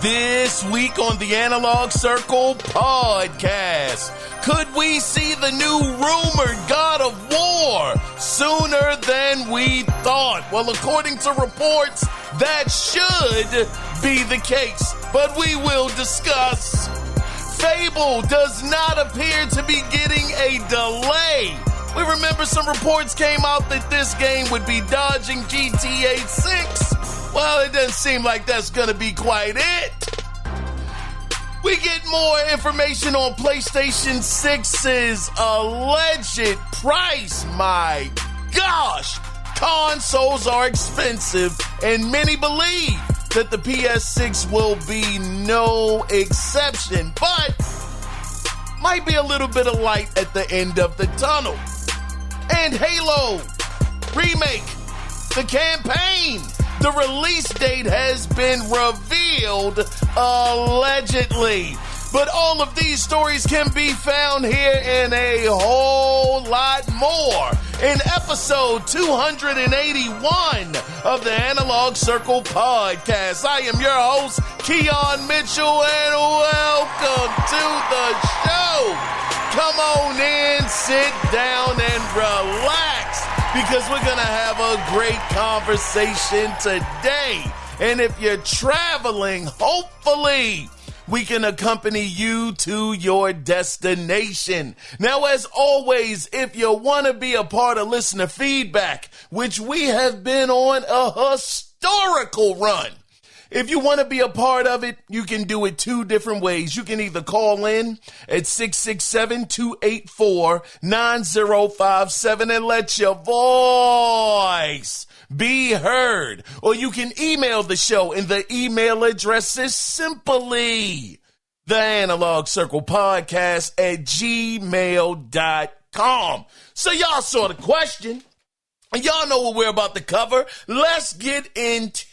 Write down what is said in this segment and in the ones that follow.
This week on the Analog Circle podcast, could we see the new rumored God of War sooner than we thought? Well, according to reports, that should be the case, but we will discuss. Fable does not appear to be getting a delay. We remember some reports came out that this game would be dodging GTA 6. Well, it doesn't seem like that's going to be quite it. We get more information on PlayStation 6's alleged price. My gosh, consoles are expensive, and many believe that the PS6 will be no exception, but might be a little bit of light at the end of the tunnel. And Halo Remake, the campaign. The release date has been revealed, allegedly. But all of these stories can be found here and a whole lot more in episode 281 of the Analog Circle podcast. I am your host, Keon Mitchell, and welcome to the show. Come on in, sit down, and relax, because we're going to have a great conversation today. And if you're traveling, hopefully we can accompany you to your destination. Now, as always, if you want to be a part of listener feedback, which we have been on a historical run, if you want to be a part of it, you can do it two different ways. You can either call in at 667-284-9057 and let your voice be heard. Or you can email the show, and the email address is simply theanalogcirclepodcast@gmail.com. So y'all saw the question, and y'all know what we're about to cover. Let's get into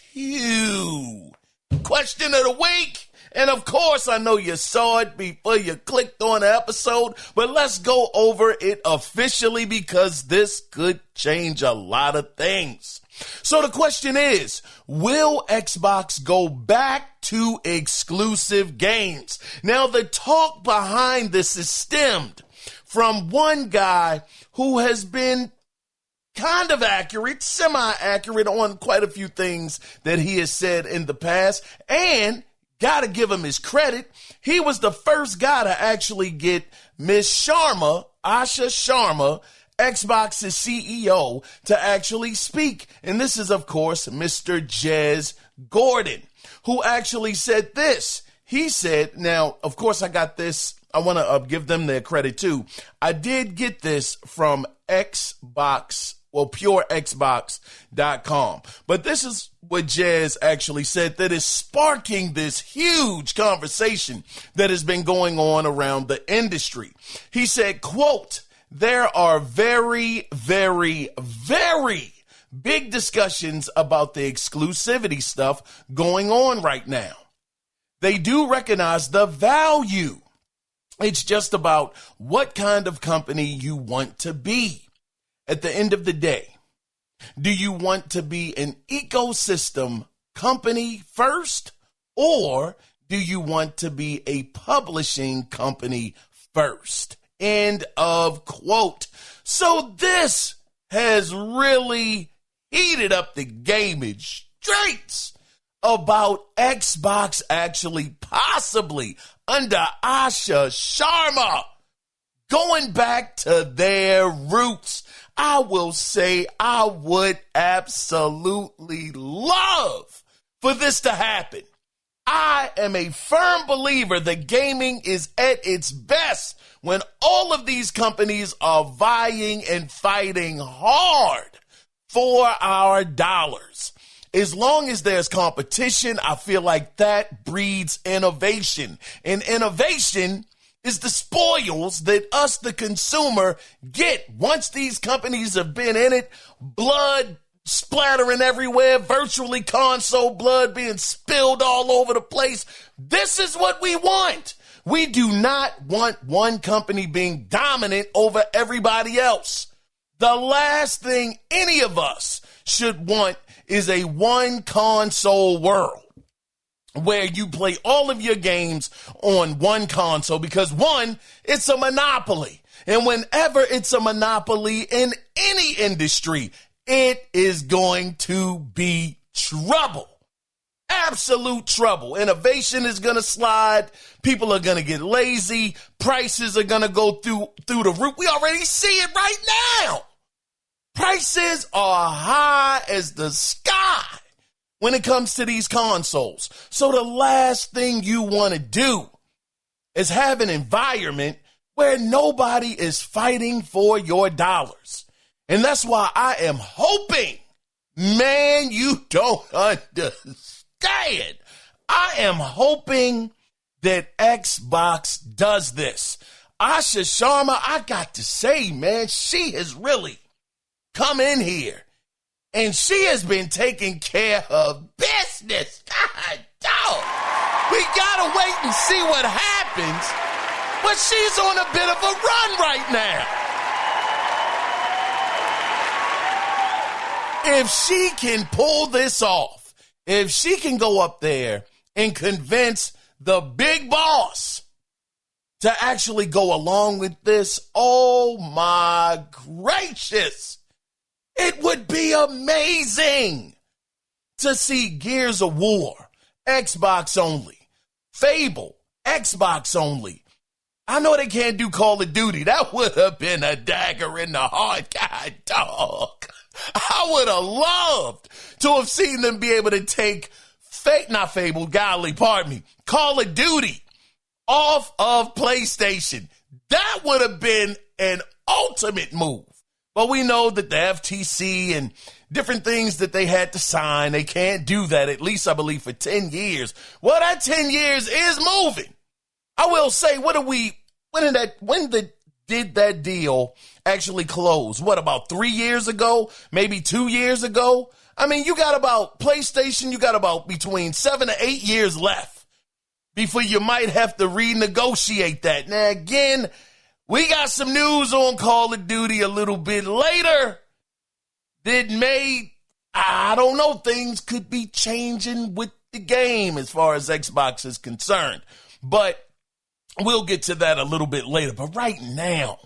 question of the week. And of course, I know you saw it before you clicked on the episode, but let's go over it officially because this could change a lot of things. So the question is, will Xbox go back to exclusive games? Now, the talk behind this is stemmed from one guy who has been kind of accurate, semi-accurate on quite a few things that he has said in the past, and gotta give him his credit. He was the first guy to actually get Miss Sharma, Asha Sharma, Xbox's CEO, to actually speak. And this is, of course, Mr. Jez Gordon, who actually said this. He said, now, of course, I got this. I want to give them their credit, too. I did get this from PureXbox.com. But this is what Jez actually said that is sparking this huge conversation that has been going on around the industry. He said, quote, "There are very, very, very big discussions about the exclusivity stuff going on right now. They do recognize the value. It's just about what kind of company you want to be. At the end of the day, do you want to be an ecosystem company first, or do you want to be a publishing company first?" End of quote. So this has really heated up the gaming streets about Xbox actually possibly under Asha Sharma going back to their roots. I will say I would absolutely love for this to happen. I am a firm believer that gaming is at its best when all of these companies are vying and fighting hard for our dollars. As long as there's competition, I feel like that breeds innovation. And innovation is the spoils that us, the consumer, get once these companies have been in it. Blood splattering everywhere, virtually console blood being spilled all over the place. This is what we want. We do not want one company being dominant over everybody else. The last thing any of us should want is a one console world. where you play all of your games on one console because, one, it's a monopoly. And whenever it's a monopoly in any industry, it is going to be trouble. Absolute trouble. Innovation is going to slide. People are going to get lazy. Prices are going to go through the roof. We already see it right now. Prices are high as the sky when it comes to these consoles. So the last thing you want to do is have an environment where nobody is fighting for your dollars. And that's why I am hoping, man, you don't understand. I am hoping that Xbox does this. Asha Sharma, I got to say, man, she has really come in here and she has been taking care of business. God, dog. We got to wait and see what happens. But she's on a bit of a run right now. If she can pull this off, if she can go up there and convince the big boss to actually go along with this, oh my gracious, it would be amazing to see Gears of War, Xbox only, Fable, Xbox only. I know they can't do Call of Duty. That would have been a dagger in the heart. God, dog. I would have loved to have seen them be able to take Call of Duty off of PlayStation. That would have been an ultimate move. But we know that the FTC and different things that they had to sign, they can't do that, at least I believe for 10 years. Well, that 10 years is moving. I will say, when did that deal actually close? What, about 3 years ago? Maybe 2 years ago? I mean, you got about between 7 to 8 years left before you might have to renegotiate that. Now, again, we got some news on Call of Duty a little bit later that I don't know, things could be changing with the game as far as Xbox is concerned. But we'll get to that a little bit later. But right now,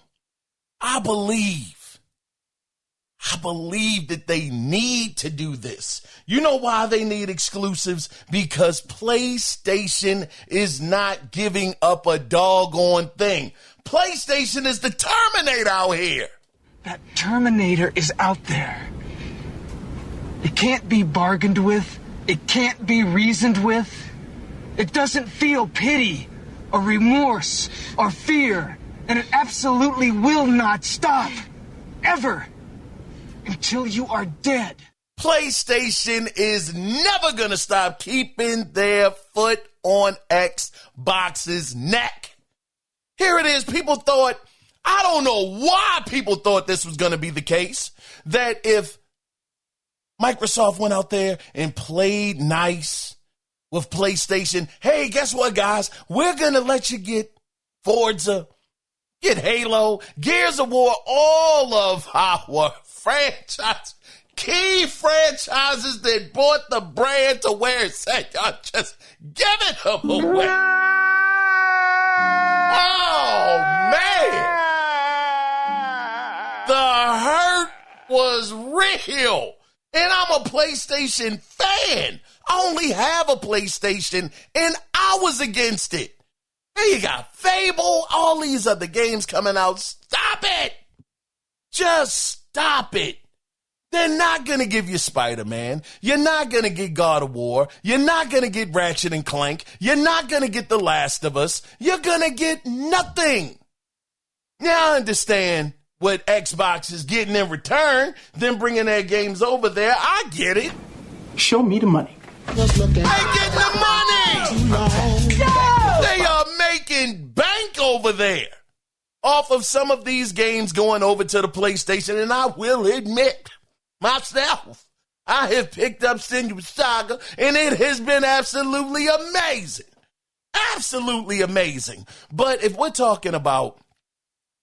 I believe that they need to do this. You know why they need exclusives? Because PlayStation is not giving up a doggone thing. PlayStation is the Terminator out here. That Terminator is out there. It can't be bargained with. It can't be reasoned with. It doesn't feel pity or remorse or fear. And it absolutely will not stop. Ever. Until you are dead. PlayStation is never going to stop keeping their foot on Xbox's neck. Here it is. People thought, I don't know why people thought this was going to be the case, that if Microsoft went out there and played nice with PlayStation, hey, guess what, guys? We're going to let you get Forza, get Halo, Gears of War, all of our key franchises that brought the brand to where it said, y'all just giving them away. Oh, man. The hurt was real. And I'm a PlayStation fan. I only have a PlayStation, and I was against it. There you got Fable, all these other games coming out. Stop it. Just stop it. They're not going to give you Spider-Man. You're not going to get God of War. You're not going to get Ratchet and Clank. You're not going to get The Last of Us. You're going to get nothing. Now I understand what Xbox is getting in return, them bringing their games over there. I get it. Show me the money. I ain't getting the money. No! They are making bank over there off of some of these games going over to the PlayStation, and I will admit, myself, I have picked up Senua's Saga, and it has been absolutely amazing. Absolutely amazing. But if we're talking about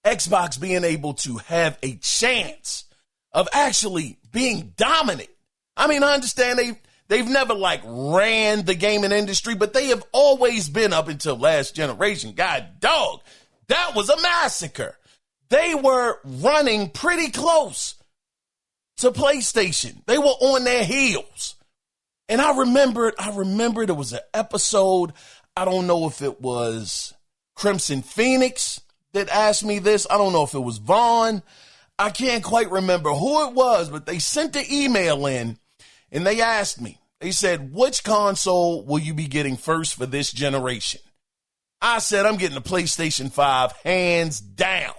Xbox being able to have a chance of actually being dominant, I mean, I understand They've never like ran the gaming industry, but they have always been up until last generation. God dog, that was a massacre. They were running pretty close to PlayStation. They were on their heels. And I remember there was an episode, I don't know if it was Crimson Phoenix that asked me this. I don't know if it was Vaughn. I can't quite remember who it was, but they sent the email in and they asked me, they said, which console will you be getting first for this generation? I said, I'm getting the PlayStation 5 hands down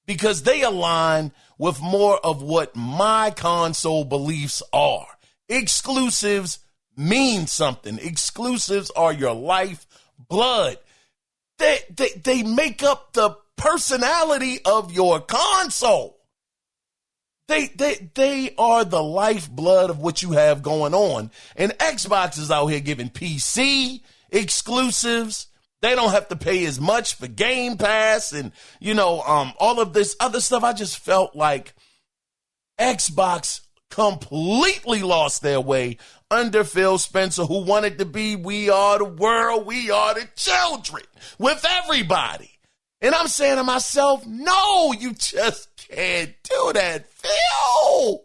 because they align with more of what my console beliefs are. Exclusives mean something. Exclusives are your life blood. They make up the personality of your console. They are the lifeblood of what you have going on. And Xbox is out here giving PC exclusives. They don't have to pay as much for Game Pass and, all of this other stuff. I just felt like Xbox completely lost their way under Phil Spencer, who wanted to be, we are the world, we are the children with everybody. And I'm saying to myself, no, you just can't do that, Phil.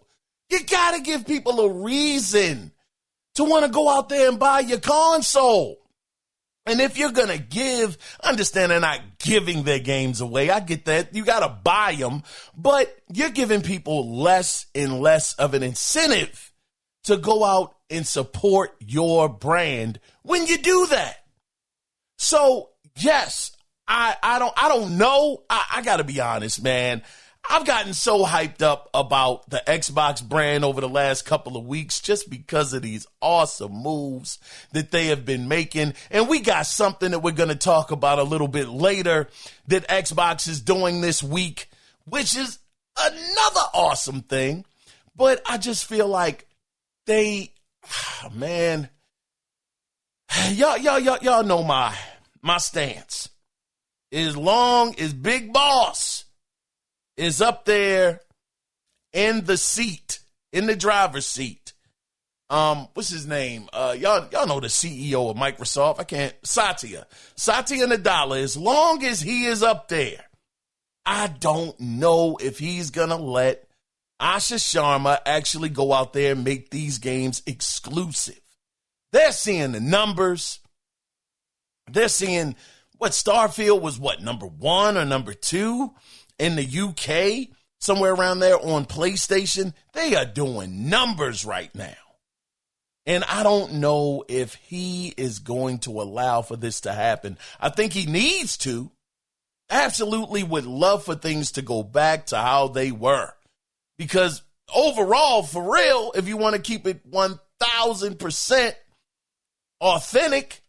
You got to give people a reason to want to go out there and buy your console. And if you're going to give, understand they're not giving their games away. I get that. You got to buy them. But you're giving people less and less of an incentive to go out and support your brand when you do that. So, yes, I don't know. I got to be honest, man. I've gotten so hyped up about the Xbox brand over the last couple of weeks just because of these awesome moves that they have been making. And we got something that we're going to talk about a little bit later that Xbox is doing this week, which is another awesome thing. But I just feel like man, y'all know my stance. As long as Big Boss is up there in the seat, in the driver's seat. What's his name? Y'all know the CEO of Microsoft. Satya Nadella. As long as he is up there, I don't know if he's gonna let Asha Sharma actually go out there and make these games exclusive. They're seeing the numbers. They're seeing what Starfield was, number 1 or number 2 in the UK, somewhere around there on PlayStation. They are doing numbers right now. And I don't know if he is going to allow for this to happen. I think he needs to. Absolutely would love for things to go back to how they were. Because overall, for real, if you want to keep it 1,000% authentic,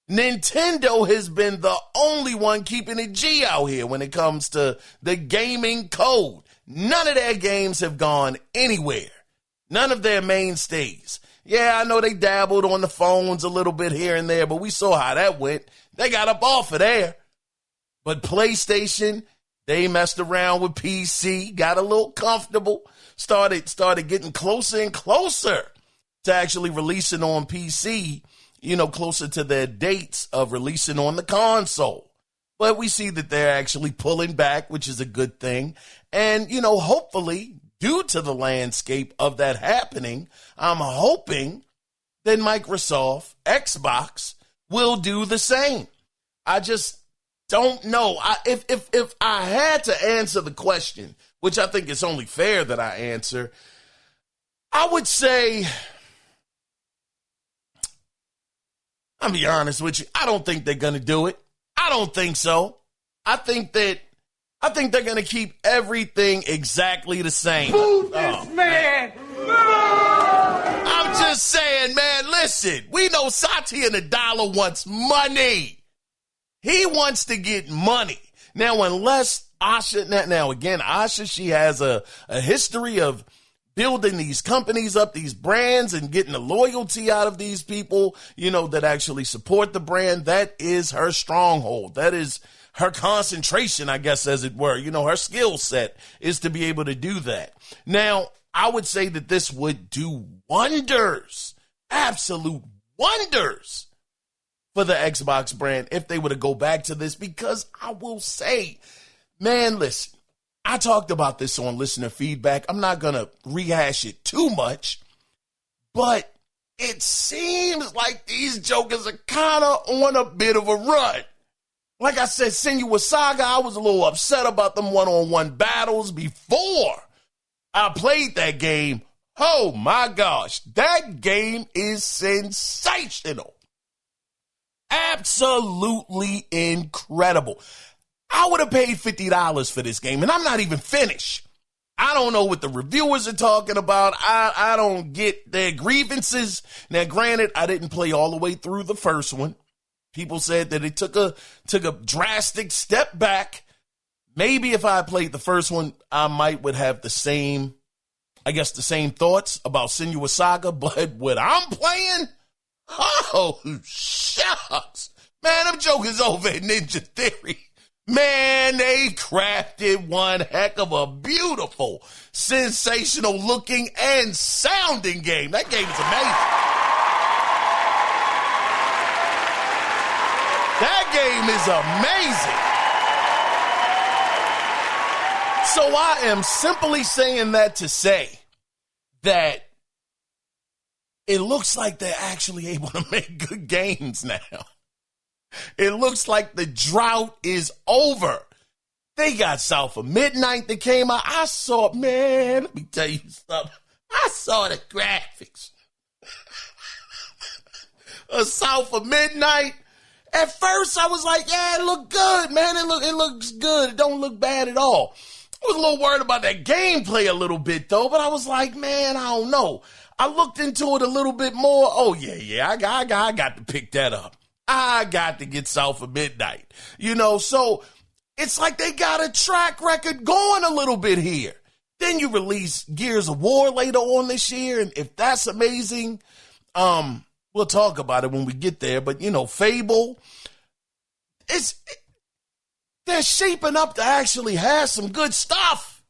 Nintendo has been the only one keeping it G out here when it comes to the gaming code. None of their games have gone anywhere. None of their mainstays. Yeah, I know they dabbled on the phones a little bit here and there, but we saw how that went. They got up off of there. But PlayStation, they messed around with PC, got a little comfortable, started getting closer and closer to actually releasing on PC, closer to their dates of releasing on the console. But we see that they're actually pulling back, which is a good thing. And, hopefully, due to the landscape of that happening, I'm hoping that Microsoft, Xbox, will do the same. I just don't know. If I had to answer the question, which I think it's only fair that I answer, I would say, I'll be honest with you, I don't think they're going to do it. I don't think so. I think they're going to keep everything exactly the same. Move this man! I'm just saying, man, listen, we know Satya Nadella wants money. He wants to get money. Now, unless Asha, she has a history of building these companies up, these brands, and getting the loyalty out of these people, that actually support the brand. That is her stronghold. That is her concentration, I guess, as it were. Her skill set is to be able to do that. Now, I would say that this would do wonders absolute wonders for the Xbox brand if they were to go back to this, because I will say, man, listen, I talked about this on listener feedback. I'm not going to rehash it too much, but it seems like these jokers are kind of on a bit of a run. Like I said, Senua Saga, I was a little upset about them one-on-one battles before I played that game. Oh my gosh, that game is sensational. Absolutely incredible. I would have paid $50 for this game, and I'm not even finished. I don't know what the reviewers are talking about. I don't get their grievances. Now, granted, I didn't play all the way through the first one. People said that it took a drastic step back. Maybe if I played the first one, I might would have the same thoughts about Senua Saga. But what I'm playing, oh, shucks. Man, them jokers over at Ninja Theory. Man, they crafted one heck of a beautiful, sensational looking and sounding game. That game is amazing. That game is amazing. So I am simply saying that to say that it looks like they're actually able to make good games now. It looks like the drought is over. They got South of Midnight that came out. I saw, man, let me tell you something. I saw the graphics. South of Midnight. At first, I was like, yeah, it looked good, man. It looks good. It don't look bad at all. I was a little worried about that gameplay a little bit, though, but I was like, man, I don't know. I looked into it a little bit more. Oh, yeah, I got to pick that up. I got to get South of Midnight. So it's like they got a track record going a little bit here. Then you release Gears of War later on this year, and if that's amazing, we'll talk about it when we get there. But, Fable, they're shaping up to actually have some good stuff,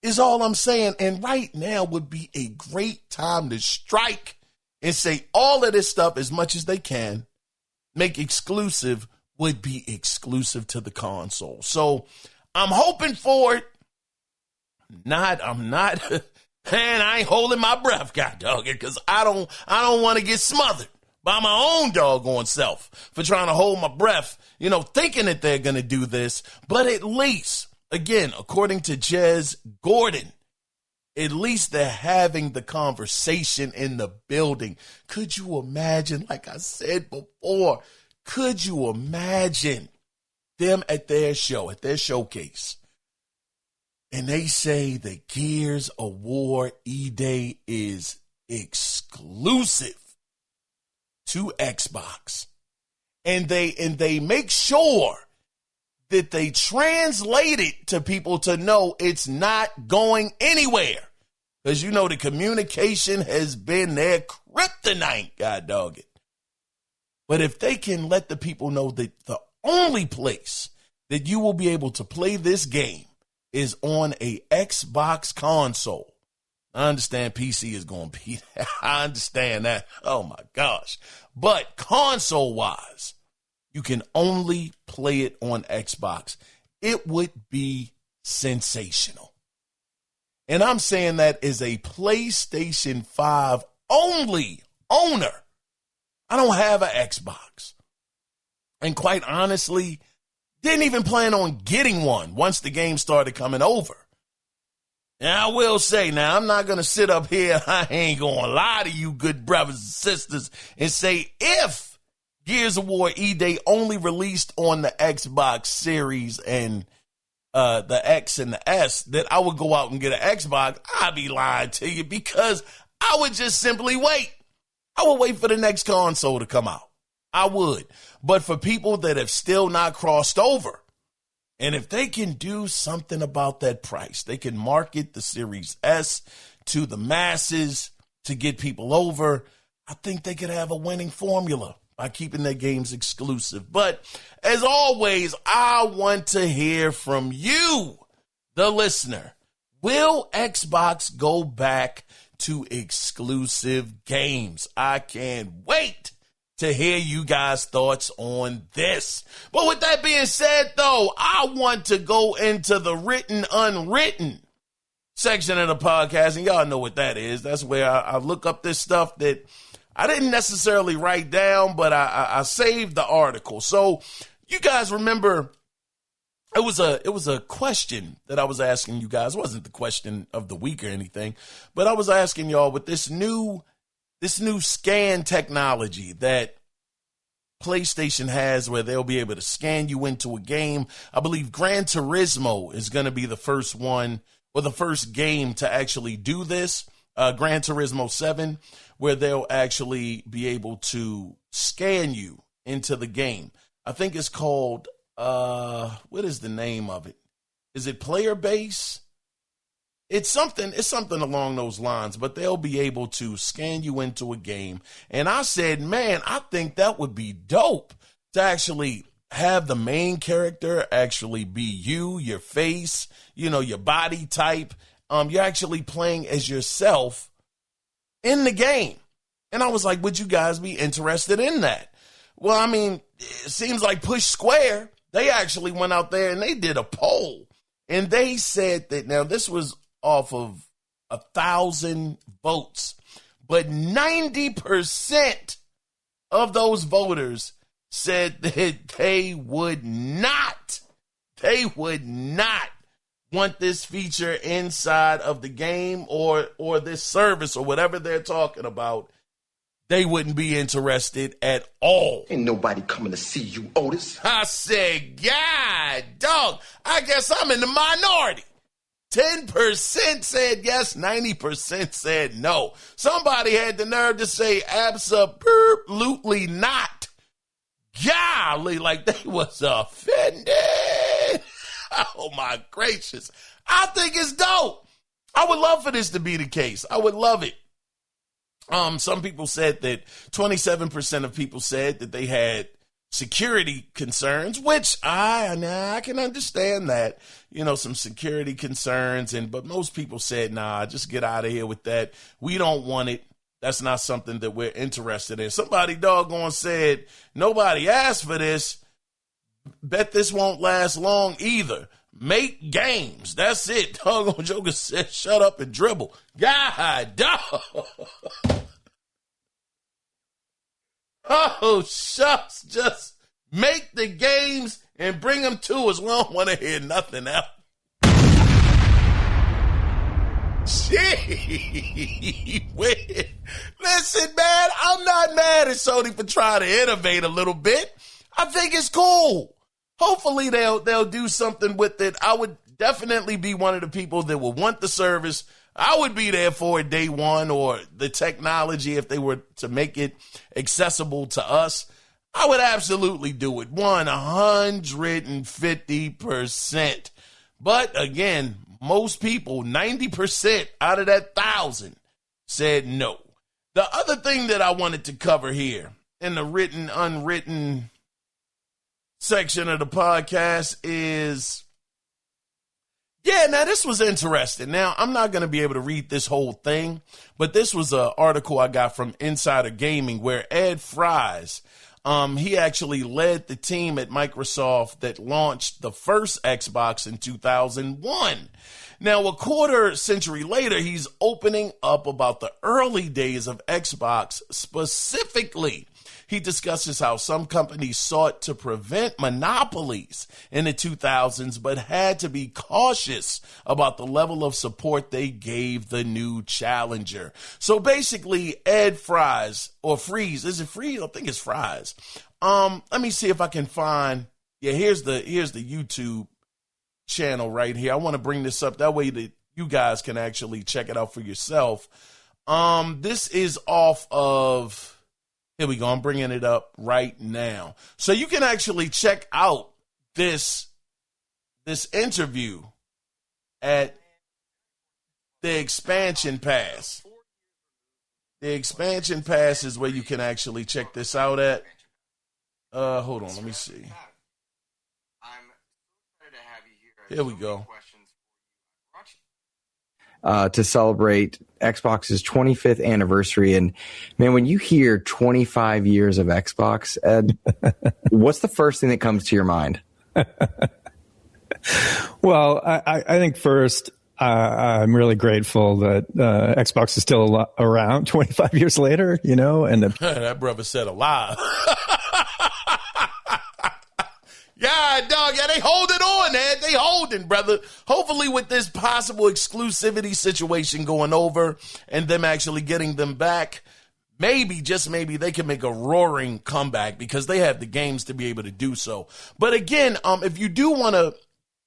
is all I'm saying. And right now would be a great time to strike and say all of this stuff, as much as they can, make exclusive, would be exclusive to the console. So I'm hoping for it. I'm not, man, I ain't holding my breath, God dog it, because I don't want to get smothered by my own doggone self for trying to hold my breath, thinking that they're going to do this. But at least, again, according to Jez Gordon, at least they're having the conversation in the building. Could you imagine, like I said before, could you imagine them at their showcase, and they say the Gears of War E-Day is exclusive to Xbox, and they make sure that they translate it to people to know it's not going anywhere. Because the communication has been their kryptonite, God dog it. But if they can let the people know that the only place that you will be able to play this game is on a Xbox console. I understand PC is going to be that. I understand that. Oh my gosh. But console-wise, you can only play it on Xbox. It would be sensational. And I'm saying that as a PlayStation 5 only owner. I don't have an Xbox. And quite honestly, didn't even plan on getting one once the game started coming over. Now, I will say, now, I'm not going to sit up here, I ain't going to lie to you good brothers and sisters, and say if Gears of War E-Day only released on the Xbox Series and the X and the S, that I would go out and get an Xbox, I'd be lying to you, because I would just simply wait. I would wait for the next console to come out. I would. But for people that have still not crossed over, and if they can do something about that price, they can market the Series S to the masses to get people over, I think they could have a winning formula by keeping their games exclusive. But as always, I want to hear from you, the listener. Will Xbox go back to exclusive games. I can't wait to hear you guys' thoughts on this. But with that being said, though, I want to go into the written, unwritten section of the podcast, and y'all know what that is. That's where I look up this stuff that I didn't necessarily write down, but I saved the article. So you guys remember it was a question that I was asking you guys. It wasn't the question of the week or anything, but I was asking y'all with this new scan technology that PlayStation has, where they'll be able to scan you into a game. I believe Gran Turismo is going to be the first one, or the first game to actually do this. Gran Turismo 7, where they'll actually be able to scan you into the game. I think it's called, what is the name of it? Is it Player Base? It's something along those lines, but they'll be able to scan you into a game. And I said, man, I think that would be dope to actually have the main character actually be you, your face, your body type. You're actually playing as yourself in the game. And I was like, would you guys be interested in that? Well, I mean, it seems like Push Square, they actually went out there and they did a poll. And they said that, now this was off of 1,000 votes, but 90% of those voters said that they would not want this feature inside of the game or this service or whatever they're talking about. They wouldn't be interested at all. Ain't nobody coming to see you, Otis. I said, God, dog, I guess I'm in the minority. 10% said yes, 90% said no. Somebody had the nerve to say absolutely not. Golly, like they was offended. Oh my gracious. I think it's dope. I would love for this to be the case. I would love it. Some people said that 27% of people said that they had security concerns, which I can understand that, some security concerns, but most people said, nah, just get out of here with that. We don't want it. That's not something that we're interested in. Somebody doggone said, nobody asked for this. Bet this won't last long either. Make games. That's it. Doggone Joker said, shut up and dribble. God, dog. Oh, shucks. Just make the games and bring them to us. We don't want to hear nothing else. Gee, listen, man, I'm not mad at Sony for trying to innovate a little bit. I think it's cool. Hopefully they'll do something with it. I would definitely be one of the people that will want the service. I would be there for it day one, or the technology, if they were to make it accessible to us. I would absolutely do it 150%. But again, most people, 90% out of that 1,000 said no. The other thing that I wanted to cover here in the written, unwritten section of the podcast is, now this was interesting. Now, I'm not going to be able to read this whole thing, but this was an article I got from Insider Gaming where Ed Fries, he actually led the team at Microsoft that launched the first Xbox in 2001. Now, a quarter century later, he's opening up about the early days of Xbox specifically. He discusses how some companies sought to prevent monopolies in the 2000s, but had to be cautious about the level of support they gave the new challenger. So basically, Ed Fries, or Freeze, is it Freeze? I think it's Fries. Let me see if I can find, here's the YouTube channel right here. I want to bring this up that way that you guys can actually check it out for yourself. This is off of, here we go. I'm bringing it up right now. So you can actually check out this interview at the Expansion Pass. The Expansion Pass is where you can actually check this out at. Hold on, let me see. I'm excited to have you here. Here we go. to celebrate Xbox's 25th anniversary. And man, when you hear 25 years of Xbox, Ed, what's the first thing that comes to your mind? Well, I think first, I'm really grateful that Xbox is still around 25 years later, and that brother said alive. Yeah, dog. Yeah, they holding on, man. They holding, brother. Hopefully with this possible exclusivity situation going over and them actually getting them back, maybe, just maybe, they can make a roaring comeback because they have the games to be able to do so. But again, if you do want to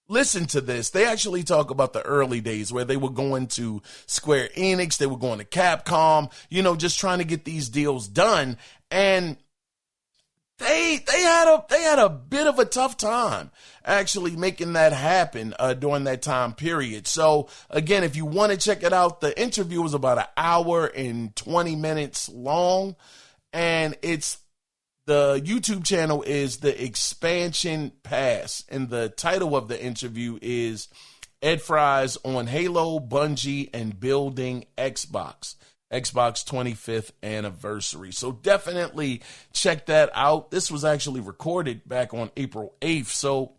listen to this, they actually talk about the early days where they were going to Square Enix, they were going to Capcom, just trying to get these deals done. And they had a bit of a tough time actually making that happen during that time period. So again, if you want to check it out, the interview was about an hour and 20 minutes long, and the YouTube channel is The Expansion Pass, and the title of the interview is Ed Fries on Halo, Bungie, and Building Xbox 25th anniversary. So definitely check that out. This was actually recorded back on April 8th. So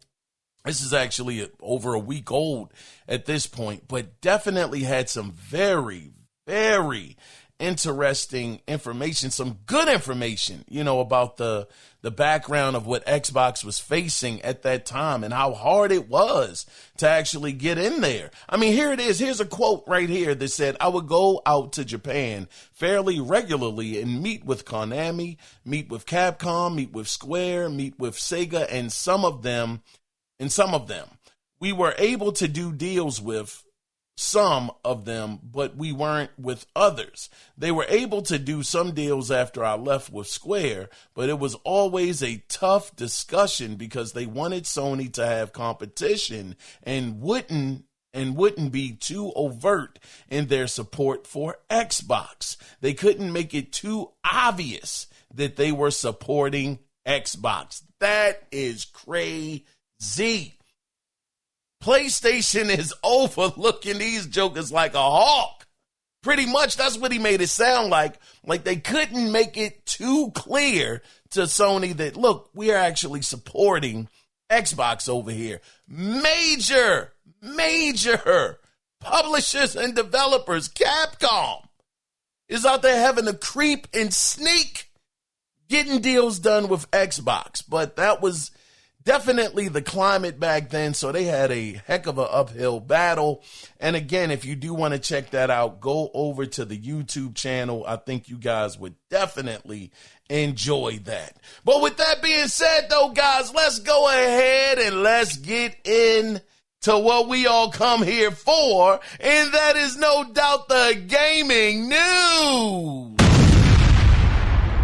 this is actually over a week old at this point, but definitely had some very, very interesting information, some good information, about the background of what Xbox was facing at that time and how hard it was to actually get in there. I mean, here it is. Here's a quote right here that said, "I would go out to Japan fairly regularly and meet with Konami, meet with Capcom, meet with Square, meet with Sega, and some of them we were able to do deals with some of them, but we weren't with others. They were able to do some deals after I left with Square, but it was always a tough discussion because they wanted Sony to have competition and wouldn't be too overt in their support for Xbox. They couldn't make it too obvious that they were supporting Xbox." That is crazy. PlayStation is overlooking these jokers like a hawk. Pretty much that's what he made it sound like. Like they couldn't make it too clear to Sony that, look, we are actually supporting Xbox over here. Major publishers and developers, Capcom, is out there having to creep and sneak, getting deals done with Xbox. But that was definitely the climate back then, so they had a heck of an uphill battle. And again, if you do want to check that out, go over to the YouTube channel. I think you guys would definitely enjoy that. But with that being said, though, guys, let's go ahead and let's get into what we all come here for, and that is no doubt the gaming news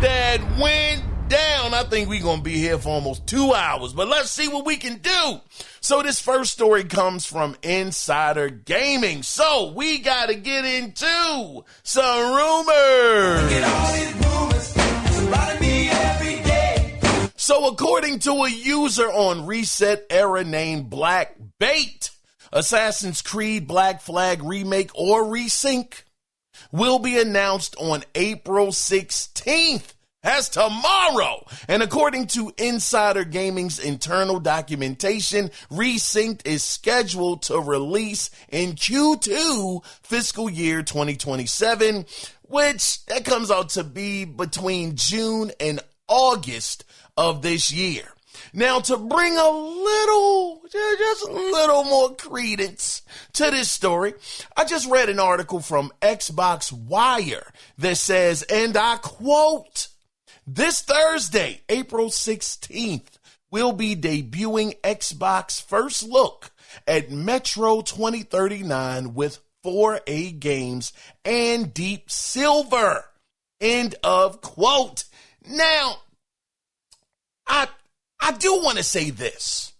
that went down. I think we're going to be here for almost 2 hours, but let's see what we can do. So this first story comes from Insider Gaming. So we got to get into some rumors. Get all these rumors surrounding me every day. So according to a user on Reset Era named Black Bait, Assassin's Creed Black Flag Remake or Resync will be announced on April 16th. That's tomorrow. And according to Insider Gaming's internal documentation, Resynced is scheduled to release in Q2 fiscal year 2027, which that comes out to be between June and August of this year. Now, to bring just a little more credence to this story, I just read an article from Xbox Wire that says, and I quote, "This Thursday, April 16th, we'll be debuting Xbox First Look at Metro 2039 with 4A games and Deep Silver." End of quote. Now, I do want to say this.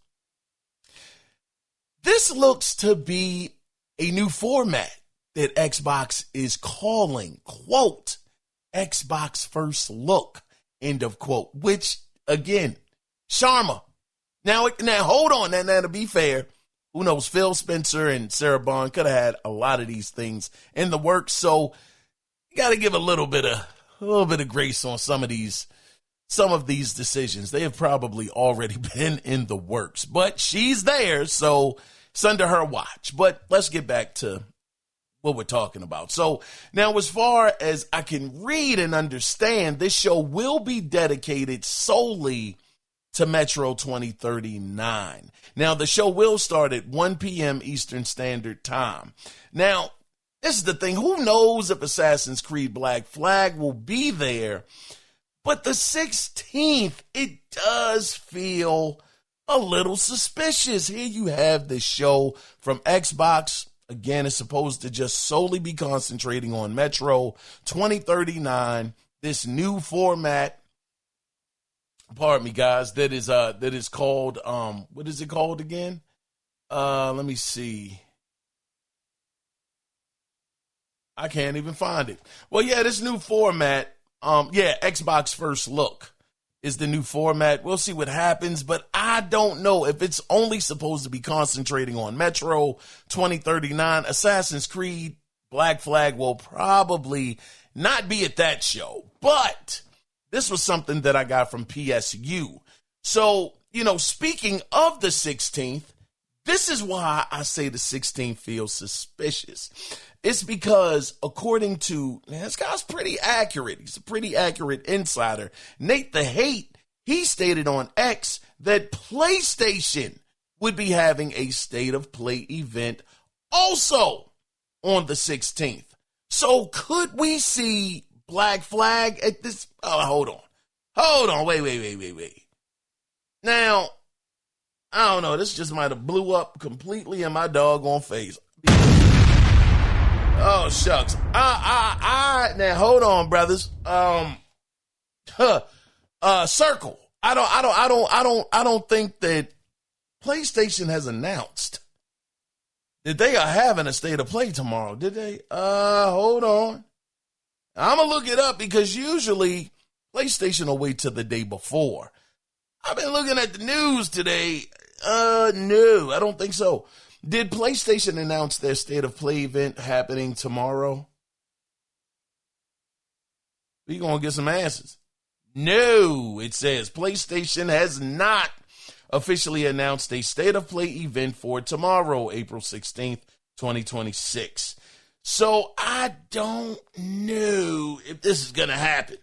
This looks to be a new format that Xbox is calling, quote, Xbox First Look, end of quote, which, again, Sharma. Now hold on, now to be fair, who knows, Phil Spencer and Sarah Bond could have had a lot of these things in the works. So you got to give a little bit of grace on some of these decisions. They have probably already been in the works, but she's there, so it's under her watch. But let's get back to what we're talking about. So now, as far as I can read and understand, this show will be dedicated solely to Metro 2039. Now, the show will start at 1 p.m. Eastern Standard Time. Now, this is the thing. Who knows if Assassin's Creed Black Flag will be there? But the 16th, it does feel a little suspicious. Here you have this show from Xbox. Again, it's supposed to just solely be concentrating on Metro 2039, this new format. Pardon me, guys. That is called what is it called again? Let me see. I can't even find it. Well, yeah, this new format. Xbox First Look is the new format. We'll see what happens, but I don't know if it's only supposed to be concentrating on Metro 2039. Assassin's Creed Black Flag will probably not be at that show, but this was something that I got from PSU. So, speaking of the 16th, this is why I say the 16th feels suspicious. It's because, according to, this guy's pretty accurate. He's a pretty accurate insider. Nate the Hate, he stated on X that PlayStation would be having a State of Play event also on the 16th. So could we see Black Flag at this? Oh, hold on. Wait. Now, I don't know. This just might have blew up completely in my doggone face. Oh, shucks. Now hold on, brothers. Circle. I don't think that PlayStation has announced that they are having a State of Play tomorrow, did they? Hold on. I'm gonna look it up because usually PlayStation will wait till the day before. I've been looking at the news today. No, I don't think so. Did PlayStation announce their State of Play event happening tomorrow? We gonna get some answers. No, it says PlayStation has not officially announced a State of Play event for tomorrow, April 16th, 2026. So I don't know if this is gonna happen.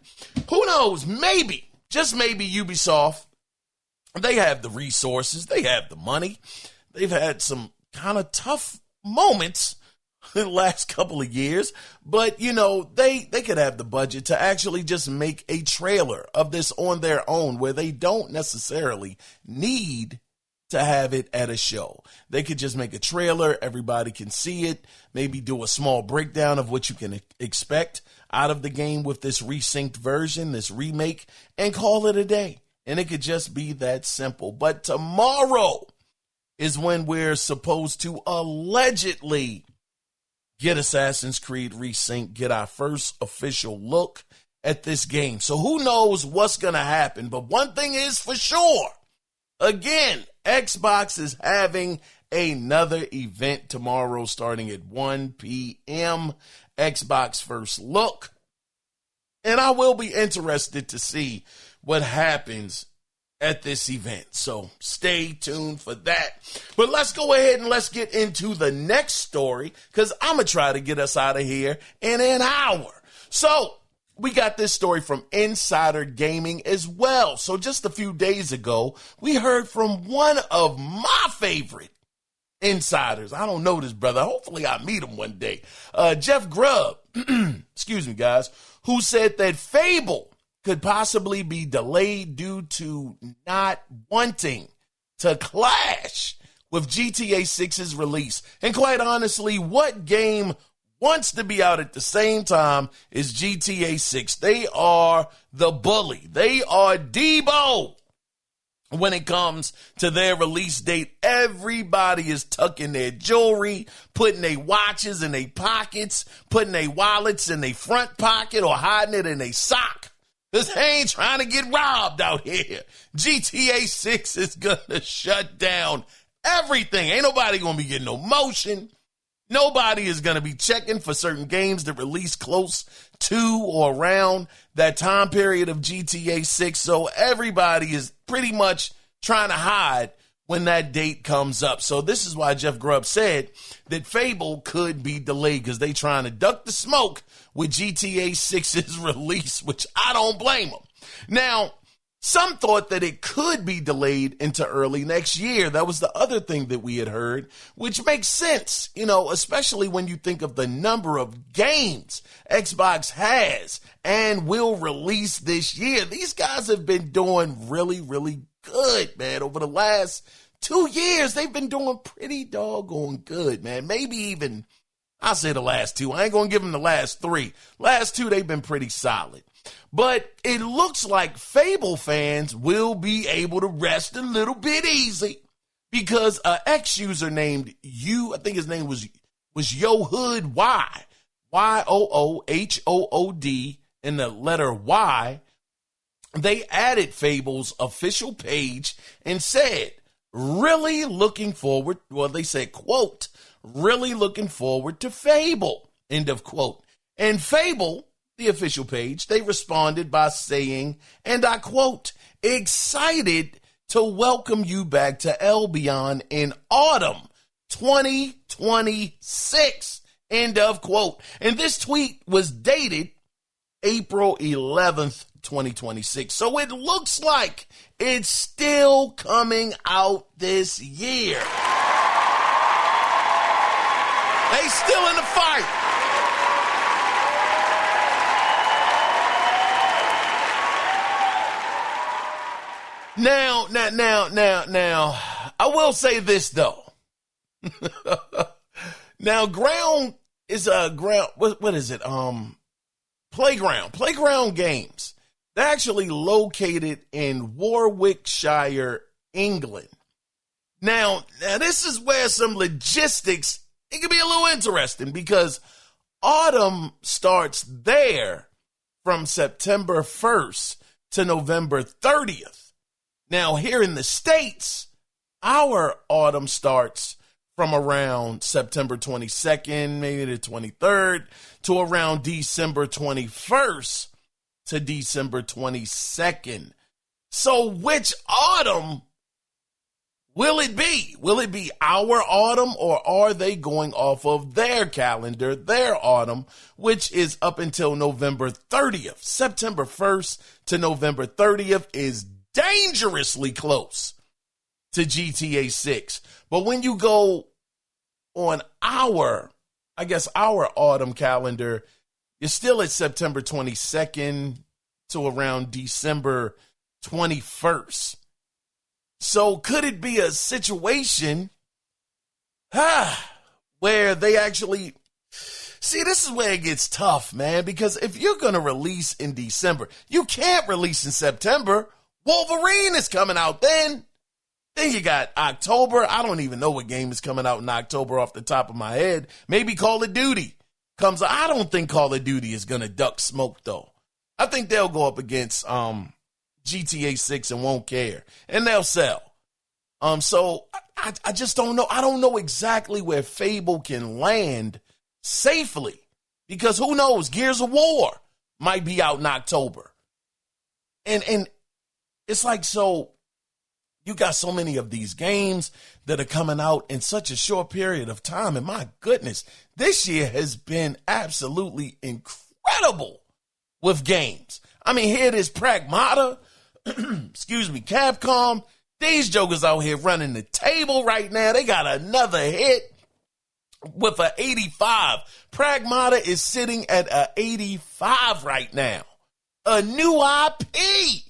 Who knows? Maybe, just maybe Ubisoft, they have the resources, they have the money. They've had some kind of tough moments in the last couple of years, but they could have the budget to actually just make a trailer of this on their own where they don't necessarily need to have it at a show. They could just make a trailer, everybody can see it, maybe do a small breakdown of what you can expect out of the game with this resynced version, this remake, and call it a day. And it could just be that simple. But tomorrow is when we're supposed to allegedly get Assassin's Creed Resync, get our first official look at this game. So who knows what's going to happen? But one thing is for sure. Again, Xbox is having another event tomorrow starting at 1 p.m. Xbox First Look. And I will be interested to see what happens at this event. So stay tuned for that. But let's go ahead and let's get into the next story because I'm going to try to get us out of here in an hour. So we got this story from Insider Gaming as well. So just a few days ago, we heard from one of my favorite insiders. I don't know this brother. Hopefully I meet him one day. Jeff Grubb, excuse me, guys, who said that Fable could possibly be delayed due to not wanting to clash with GTA 6's release. And quite honestly, what game wants to be out at the same time as GTA 6? They are the bully. They are Debo. When it comes to their release date, everybody is tucking their jewelry, putting their watches in their pockets, putting their wallets in their front pocket or hiding it in their sock. Because they ain't trying to get robbed out here. GTA 6 is going to shut down Everything. Ain't nobody going to be getting no motion. Nobody is going to be checking for certain games that release close to or around that time period of GTA 6. So everybody is pretty much trying to hide when that date comes up. So this is why Jeff Grubb said that Fable could be delayed, because they trying to duck the smoke with GTA 6's release, which I don't blame them. Now, some thought that it could be delayed into early next year. That was the other thing that we had heard, which makes sense, especially when you think of the number of games Xbox has and will release this year. These guys have been doing really, really good, man. Over the last 2 years, they've been doing pretty doggone good, man. Maybe even, I'll say the last two. I ain't going to give them the last three. Last two, they've been pretty solid. But it looks like Fable fans will be able to rest a little bit easy, because an ex-user named I think his name was YoHood Y, YOOHOOD, and the letter Y. They added Fable's official page and said, really looking forward, well, they said, quote, really looking forward to Fable, end of quote. And Fable, the official page, they responded by saying, and I quote, excited to welcome you back to Albion in autumn 2026, end of quote. And this tweet was dated April 11th, 2026. So it looks like it's still coming out this year. They still in the fight. Now, I will say this, though. Now, Ground is a ground, what is it? Playground Games. They're actually located in Warwickshire, England. Now, this is where some logistics, it can be a little interesting, because autumn starts there from September 1st to November 30th. Now, here in the States, our autumn starts from around September 22nd, maybe the 23rd, to around December 21st to December 22nd. So which autumn will it be? Will it be our autumn, or are they going off of their calendar, their autumn, which is up until November 30th? September 1st to November 30th is dangerously close to GTA 6. But when you go on our autumn calendar, you're still at September 22nd to around December 21st. So could it be a situation where they actually... See, this is where it gets tough, man, because if you're going to release in December, you can't release in September. Wolverine is coming out then. Then you got October. I don't even know what game is coming out in October off the top of my head. Maybe Call of Duty comes out. I don't think Call of Duty is going to duck smoke, though. I think they'll go up against GTA 6 and won't care. And they'll sell. So I just don't know. I don't know exactly where Fable can land safely. Because who knows? Gears of War might be out in October. And it's like, so you got so many of these games that are coming out in such a short period of time. And my goodness, this year has been absolutely incredible with games. I mean, here it is, Pragmata, Capcom. These jokers out here running the table right now. They got another hit with an 85. Pragmata is sitting at an 85 right now. A new IP.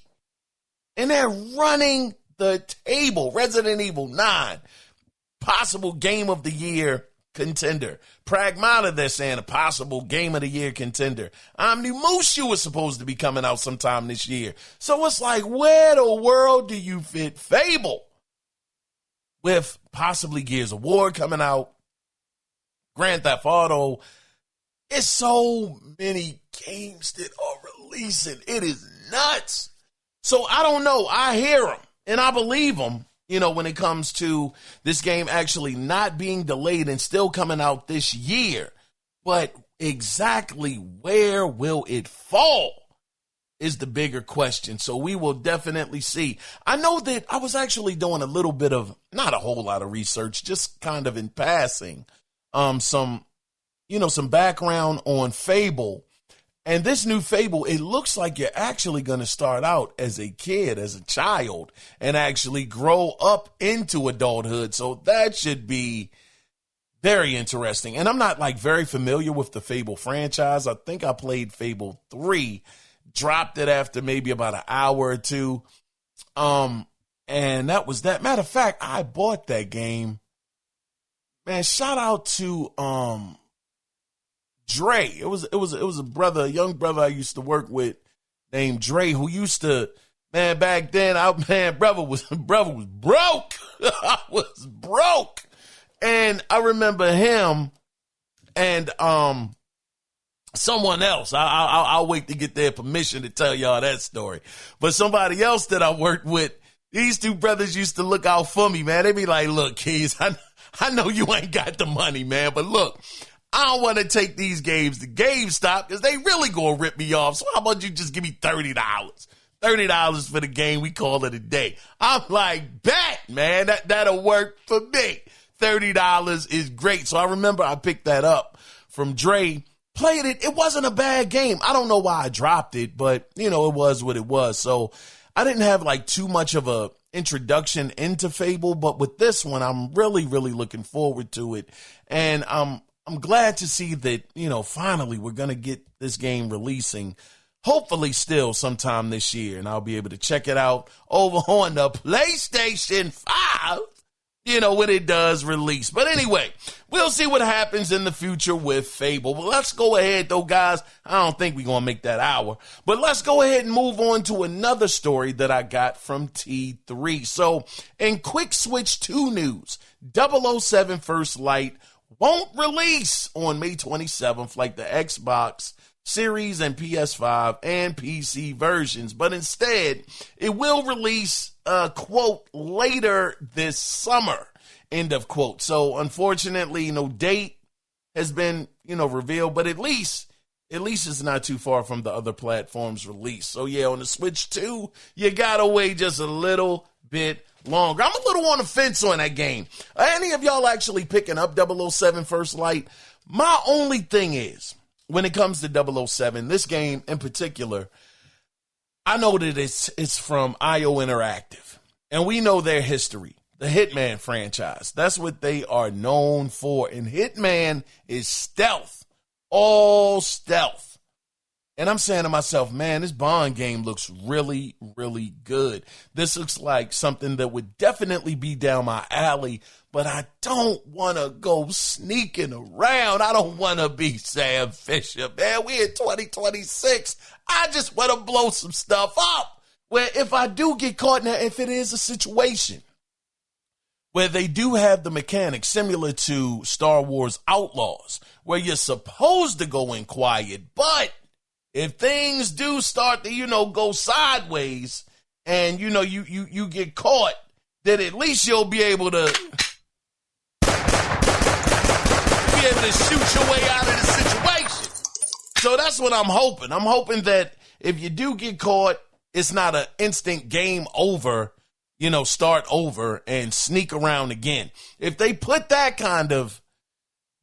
And they're running the table. Resident Evil 9, possible Game of the Year contender. Pragmata, they're saying, a possible Game of the Year contender. Omnimushu is supposed to be coming out sometime this year. So it's like, where the world do you fit Fable? With possibly Gears of War coming out, Grand Theft Auto. It's so many games that are releasing. It is nuts. So I don't know. I hear them and I believe them, when it comes to this game actually not being delayed and still coming out this year. But exactly where will it fall is the bigger question. So we will definitely see. I know that I was actually doing a little bit of, not a whole lot of research, just kind of in passing, some background on Fable. And this new Fable, it looks like you're actually going to start out as a kid, as a child, and actually grow up into adulthood. So that should be very interesting. And I'm not very familiar with the Fable franchise. I think I played Fable 3, dropped it after maybe about an hour or two. And that was that. Matter of fact, I bought that game. Man, shout out to Dre. It was a brother, a young brother I used to work with named Dre, who used to, man, back then, brother was broke. I was broke. And I remember him and someone else. I'll wait to get their permission to tell y'all that story. But somebody else that I worked with, these two brothers used to look out for me, man. They be like, look, Keys, I know you ain't got the money, man, but look, I don't want to take these games to GameStop because they really going to rip me off. So how about you just give me $30? $30 for the game. We call it a day. I'm like, bet, man, that'll work for me. $30 is great. So I remember I picked that up from Dre, played it. It wasn't a bad game. I don't know why I dropped it, but it was what it was. So I didn't have too much of a introduction into Fable, but with this one, I'm really, really looking forward to it. And I'm glad to see that, finally we're going to get this game releasing, hopefully still sometime this year, and I'll be able to check it out over on the PlayStation 5, when it does release. But anyway, we'll see what happens in the future with Fable. But let's go ahead, though, guys. I don't think we're going to make that hour. But let's go ahead and move on to another story that I got from T3. So, in Quick Switch 2 news, 007 First Light won't release on May 27th like the Xbox Series and PS5 and PC versions, but instead it will release, quote, later this summer, end of quote. So unfortunately, no date has been, revealed, but at least it's not too far from the other platforms' release. So yeah, on the Switch 2, you gotta wait just a little bit longer. I'm a little on the fence on that game. Are any of y'all actually picking up 007 First Light? My only thing is, when it comes to 007, this game in particular, I know that it's from IO Interactive, and we know their history, the Hitman franchise. That's what they are known for, and Hitman is stealth, all stealth. And I'm saying to myself, man, this Bond game looks really, really good. This looks like something that would definitely be down my alley, but I don't want to go sneaking around. I don't want to be Sam Fisher, man. We're in 2026. I just want to blow some stuff up. Where if I do get caught now, if it is a situation where they do have the mechanics similar to Star Wars Outlaws, where you're supposed to go in quiet, but if things do start to, go sideways and, you get caught, then at least you'll be able to shoot your way out of the situation. So that's what I'm hoping. I'm hoping that if you do get caught, it's not an instant game over, start over and sneak around again. If they put that kind of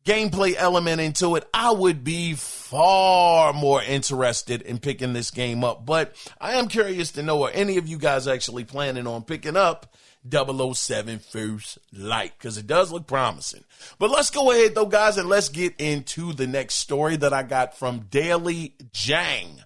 gameplay element into it, I would be far more interested in picking this game up. But I am curious to know, are any of you guys actually planning on picking up 007 First Light? Because it does look promising. But let's go ahead, though, guys, and let's get into the next story that I got from Daily Jang.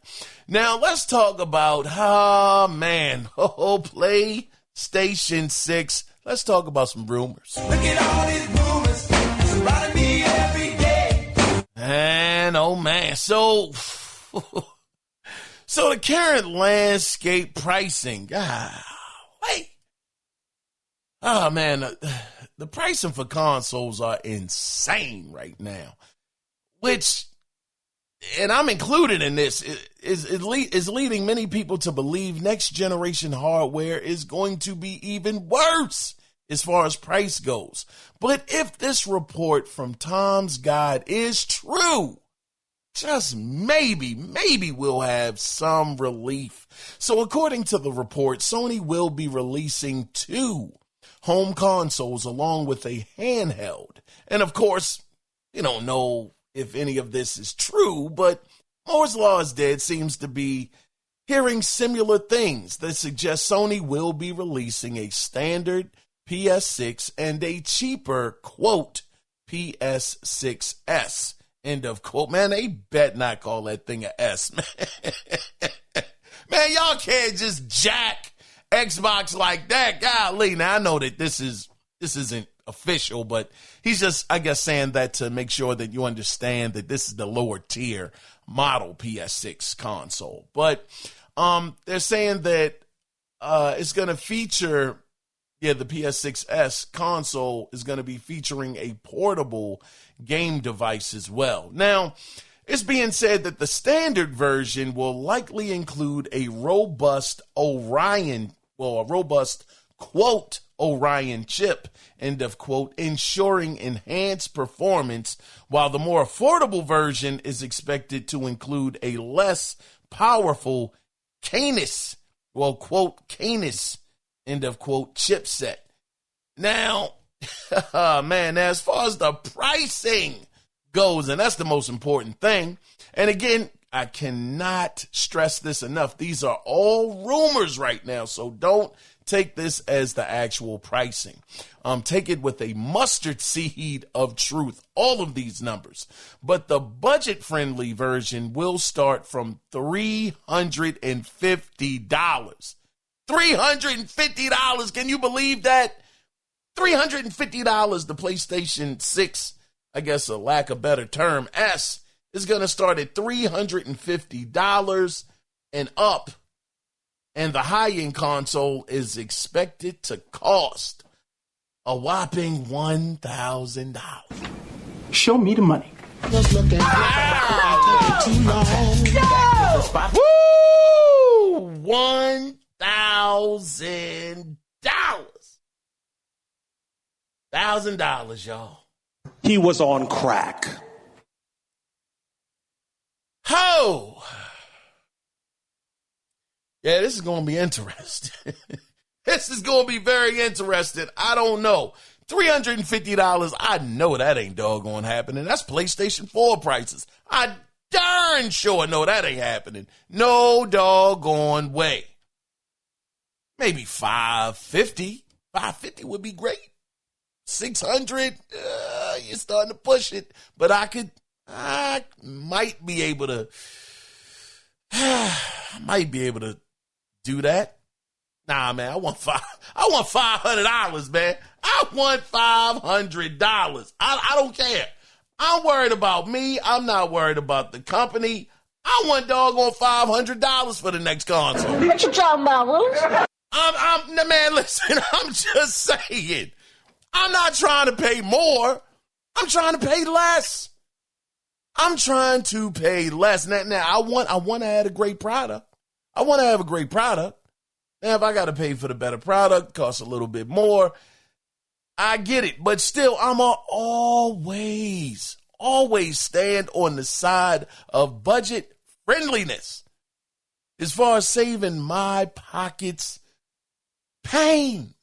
Now, let's talk about, PlayStation 6. Let's talk about some rumors. Look at all these rumors surrounding me every day. And oh man, so the current landscape pricing. The pricing for consoles are insane right now. And I'm included in this. is leading many people to believe next generation hardware is going to be even worse as far as price goes. But if this report from Tom's Guide is true, just maybe we'll have some relief. So according to the report, Sony will be releasing 2 home consoles along with a handheld. And of course, you don't know if any of this is true, but Moore's Law is Dead seems to be hearing similar things that suggest Sony will be releasing a standard PS6 and a cheaper, quote, PS6S, end of quote. Man, they bet not call that thing a S, man. Man, y'all can't just jack Xbox like that. Golly, now I know that this isn't official, but he's just, I guess, saying that to make sure that you understand that this is the lower tier model PS6 console. But they're saying that it's going to feature, the PS6S console is going to be featuring a portable game device as well. Now, it's being said that the standard version will likely include a robust quote, Orion chip, end of quote, ensuring enhanced performance, while the more affordable version is expected to include a less powerful Canis, end of quote, chipset. Now, man, as far as the pricing goes, and that's the most important thing, and again, I cannot stress this enough. These are all rumors right now, so don't take this as the actual pricing. Take it with a mustard seed of truth, all of these numbers. But the budget-friendly version will start from $350. $350. Can you believe that? $350. The PlayStation 6, I guess a lack of better term, S, is going to start at $350 and up. And the high-end console is expected to cost a whopping $1,000. Show me the money. Woo! $1,000. $1,000, y'all. He was on crack. Ho! Yeah, this is going to be interesting. This is going to be very interesting. I don't know. $350, I know that ain't doggone happening. That's PlayStation 4 prices. I darn sure know that ain't happening. No doggone way. Maybe $550. $550 would be great. $600, you're starting to push it. But I might be able to do that. Nah, man, I want $500, man. I want $500. I don't care. I'm worried about me. I'm not worried about the company. I want doggone $500 for the next console. What you talking about, Willis? Man, listen, I'm just saying. I'm not trying to pay more. I'm trying to pay less. I'm trying to pay less. Now I want to have a great product. I want to have a great product. Now, if I got to pay for the better product, costs a little bit more, I get it. But still, I'm always stand on the side of budget friendliness. As far as saving my pockets pain,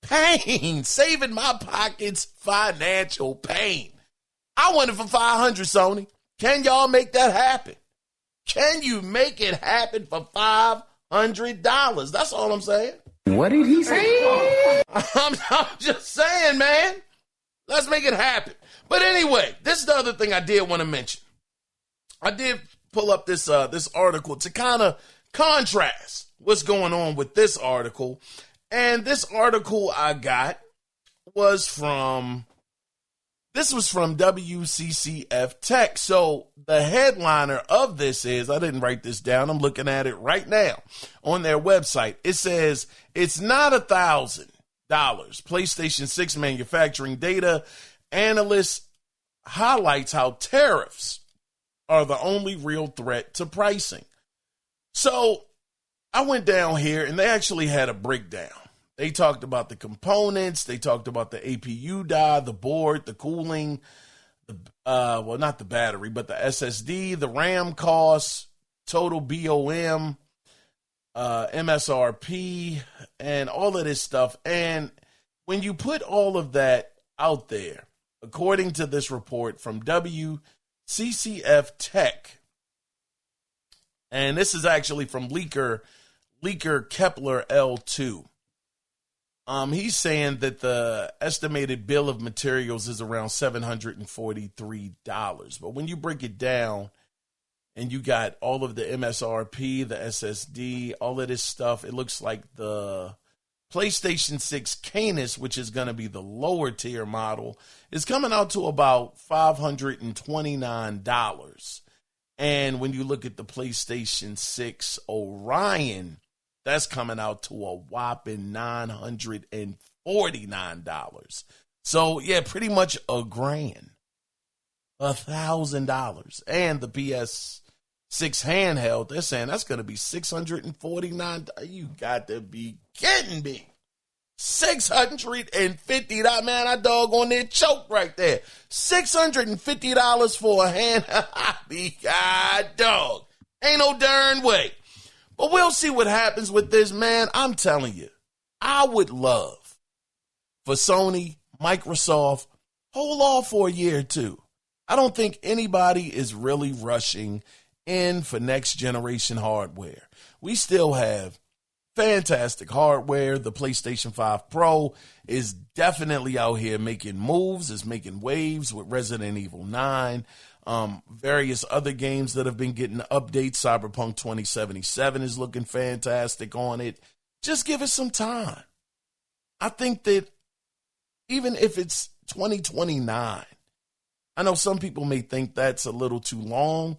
saving my pockets financial pain. I want it for $500, Sony. Can y'all make that happen? Can you make it happen for $500? That's all I'm saying. What did he say? I'm just saying, man. Let's make it happen. But anyway, this is the other thing I did want to mention. I did pull up this article to kind of contrast what's going on with this article. And this article I got was from WCCF Tech. So the headliner of this is, I didn't write this down, I'm looking at it right now on their website. It says, it's not $1,000. PlayStation 6 manufacturing data analyst highlights how tariffs are the only real threat to pricing. So I went down here and they actually had a breakdown. They talked about the components. They talked about the APU die, the board, the cooling, well, not the battery, but the SSD, the RAM costs, total BOM, MSRP, and all of this stuff. And when you put all of that out there, according to this report from WCCF Tech, and this is actually from Leaker Kepler L2. He's saying that the estimated bill of materials is around $743. But when you break it down and you got all of the MSRP, the SSD, all of this stuff, it looks like the PlayStation 6 Canis, which is going to be the lower tier model, is coming out to about $529. And when you look at the PlayStation 6 Orion, that's coming out to a whopping $949. So, yeah, pretty much $1,000. $1,000. And the PS6 handheld, they're saying that's going to be $649. You got to be kidding me. $650, man, I doggone near choke right there. $650 for a hand. God dog. Ain't no darn way. But we'll see what happens with this, man. I'm telling you, I would love for Sony, Microsoft, hold off for a year or two. I don't think anybody is really rushing in for next generation hardware. We still have fantastic hardware. The PlayStation 5 Pro is definitely out here making moves, is making waves with Resident Evil 9. Various other games that have been getting updates. Cyberpunk 2077 is looking fantastic on it. Just give it some time. I think that even if it's 2029, I know some people may think that's a little too long,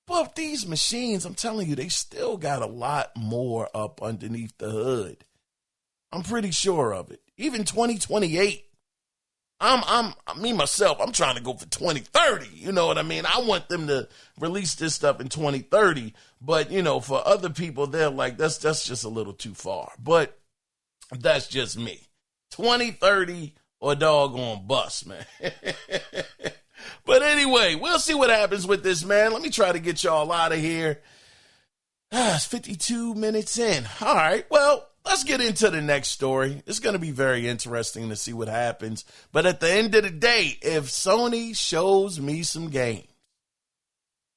but these machines, I'm telling you, they still got a lot more up underneath the hood. I'm pretty sure of it. Even 2028. I'm trying to go for 2030. You know what I mean? I want them to release this stuff in 2030. But, you know, for other people, they're like, that's just a little too far. But that's just me. 2030 or doggone bust, man. But anyway, we'll see what happens with this, man. Let me try to get y'all out of here. It's 52 minutes in. All right, well, let's get into the next story. It's going to be very interesting to see what happens. But at the end of the day, if Sony shows me some games,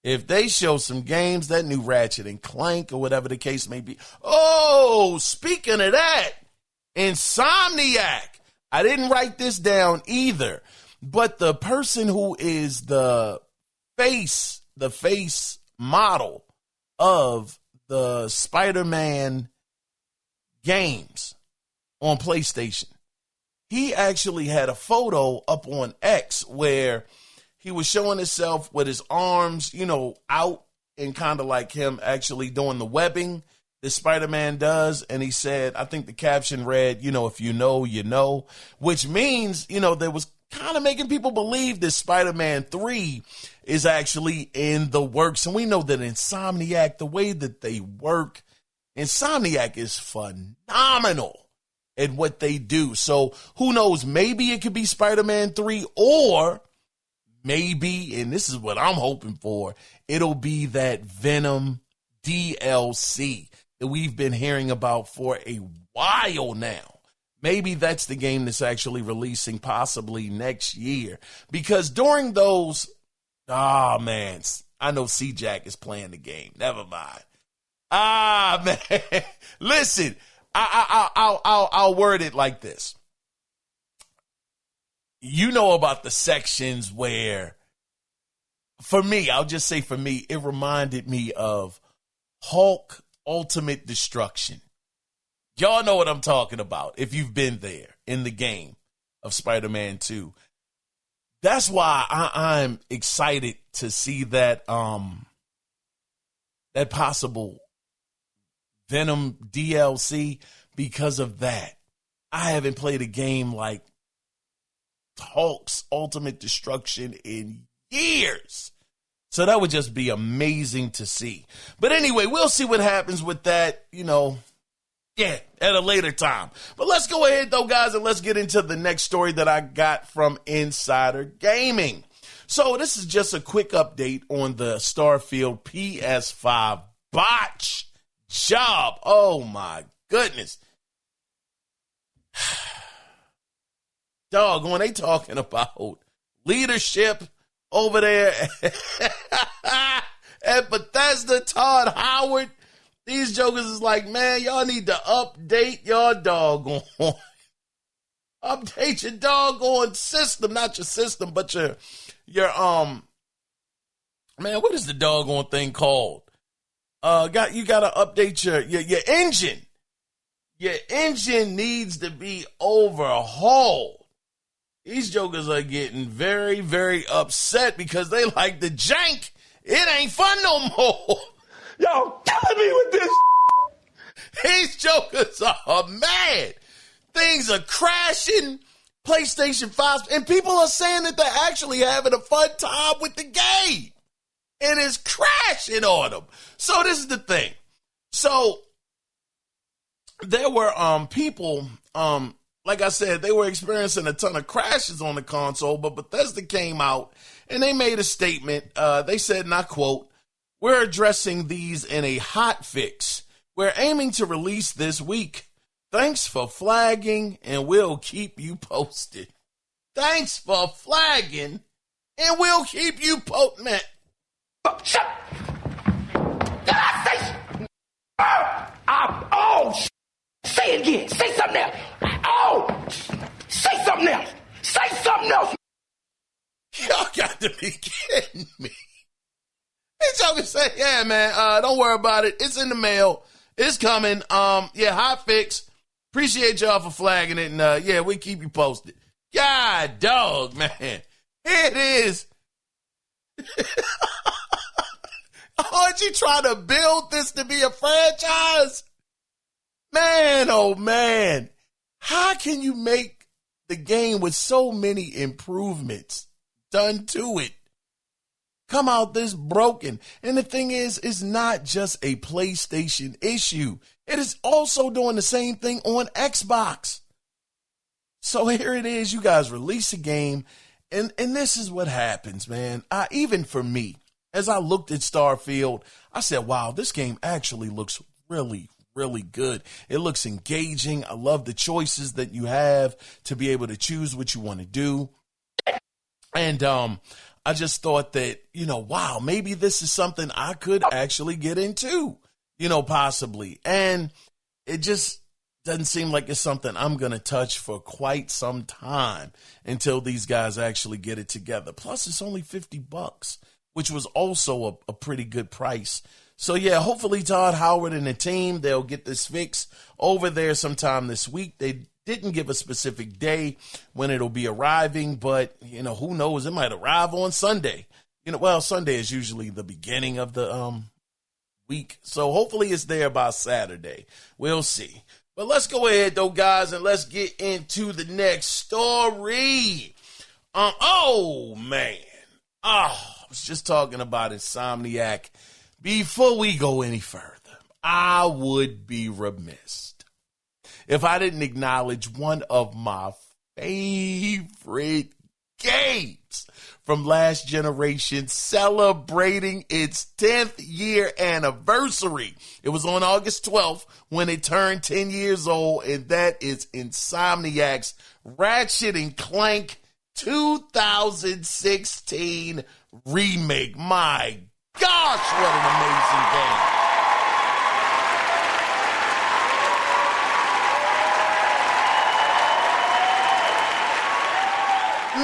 if they show some games, that new Ratchet and Clank or whatever the case may be. Oh, speaking of that, Insomniac. I didn't write this down either, but the person who is the face model of the Spider-Man games on PlayStation, he actually had a photo up on X where he was showing himself with his arms, you know, out and kind of like him actually doing the webbing that Spider-Man does. And he said, I think the caption read, you know, if you know, you know, which means, you know, there was kind of making people believe that Spider-Man 3 is actually in the works. And we know that Insomniac, the way that they work, Insomniac is phenomenal at what they do. So who knows, maybe it could be Spider-Man 3, or maybe, and this is what I'm hoping for, it'll be that Venom DLC that we've been hearing about for a while now. Maybe that's the game that's actually releasing possibly next year. Because during those, man, I know C-Jack is playing the game. Never mind. Man, listen, I'll word it like this. You know about the sections where, for me, I'll just say for me, it reminded me of Hulk Ultimate Destruction. Y'all know what I'm talking about if you've been there in the game of Spider-Man 2. That's why I'm excited to see that that possible Venom DLC because of that. I haven't played a game like Hulk's Ultimate Destruction in years. So that would just be amazing to see. But anyway, we'll see what happens with that, at a later time. But let's go ahead, though, guys, and let's get into the next story that I got from Insider Gaming. So this is just a quick update on the Starfield PS5 botch job. Oh, my goodness. Dog, when they talking about leadership over there at Bethesda, Todd Howard, these jokers is like, man, y'all need to update your doggone. Update your doggone system, not your system, but your man, what is the doggone thing called? You gotta update your engine. Your engine needs to be overhauled. These jokers are getting very, very upset because they like the jank. It ain't fun no more. Y'all killing me with this. These jokers are mad. Things are crashing. PlayStation 5, and people are saying that they're actually having a fun time with the game. And it's crashing on them. So this is the thing. So there were people, like I said, they were experiencing a ton of crashes on the console, but Bethesda came out and they made a statement. They said, and I quote, "We're addressing these in a hot fix. We're aiming to release this week. Thanks for flagging, and we'll keep you posted." Thanks for flagging, and we'll keep you posted. Man. Shut. Did I say? Say it again. Say something else. Oh, say something else. Say something else. Y'all got to be kidding me. They joking say, yeah, man, don't worry about it. It's in the mail. It's coming. Hot fix. Appreciate y'all for flagging it. And we keep you posted. God dog, man. It is. Aren't you trying to build this to be a franchise? Man, oh man. How can you make the game with so many improvements done to it come out this broken? And the thing is, it's not just a PlayStation issue. It is also doing the same thing on Xbox. So here it is. You guys release a game, and this is what happens, man. Even for me, as I looked at Starfield, I said, wow, this game actually looks really, really good. It looks engaging. I love the choices that you have to be able to choose what you want to do. And I just thought that, wow, maybe this is something I could actually get into, possibly. And it just doesn't seem like it's something I'm going to touch for quite some time until these guys actually get it together. Plus, it's only $50, which was also a pretty good price. So, yeah, hopefully Todd Howard and the team, they'll get this fix over there sometime this week. They didn't give a specific day when it'll be arriving, but, who knows? It might arrive on Sunday. Sunday is usually the beginning of the week. So hopefully it's there by Saturday. We'll see. But let's go ahead, though, guys, and let's get into the next story. Oh, man. I was just talking about Insomniac. Before we go any further, I would be remiss if I didn't acknowledge one of my favorite games from last generation celebrating its 10th year anniversary. It was on August 12th when it turned 10 years old, and that is Insomniac's Ratchet and Clank 2016 remake. My gosh, what an amazing game.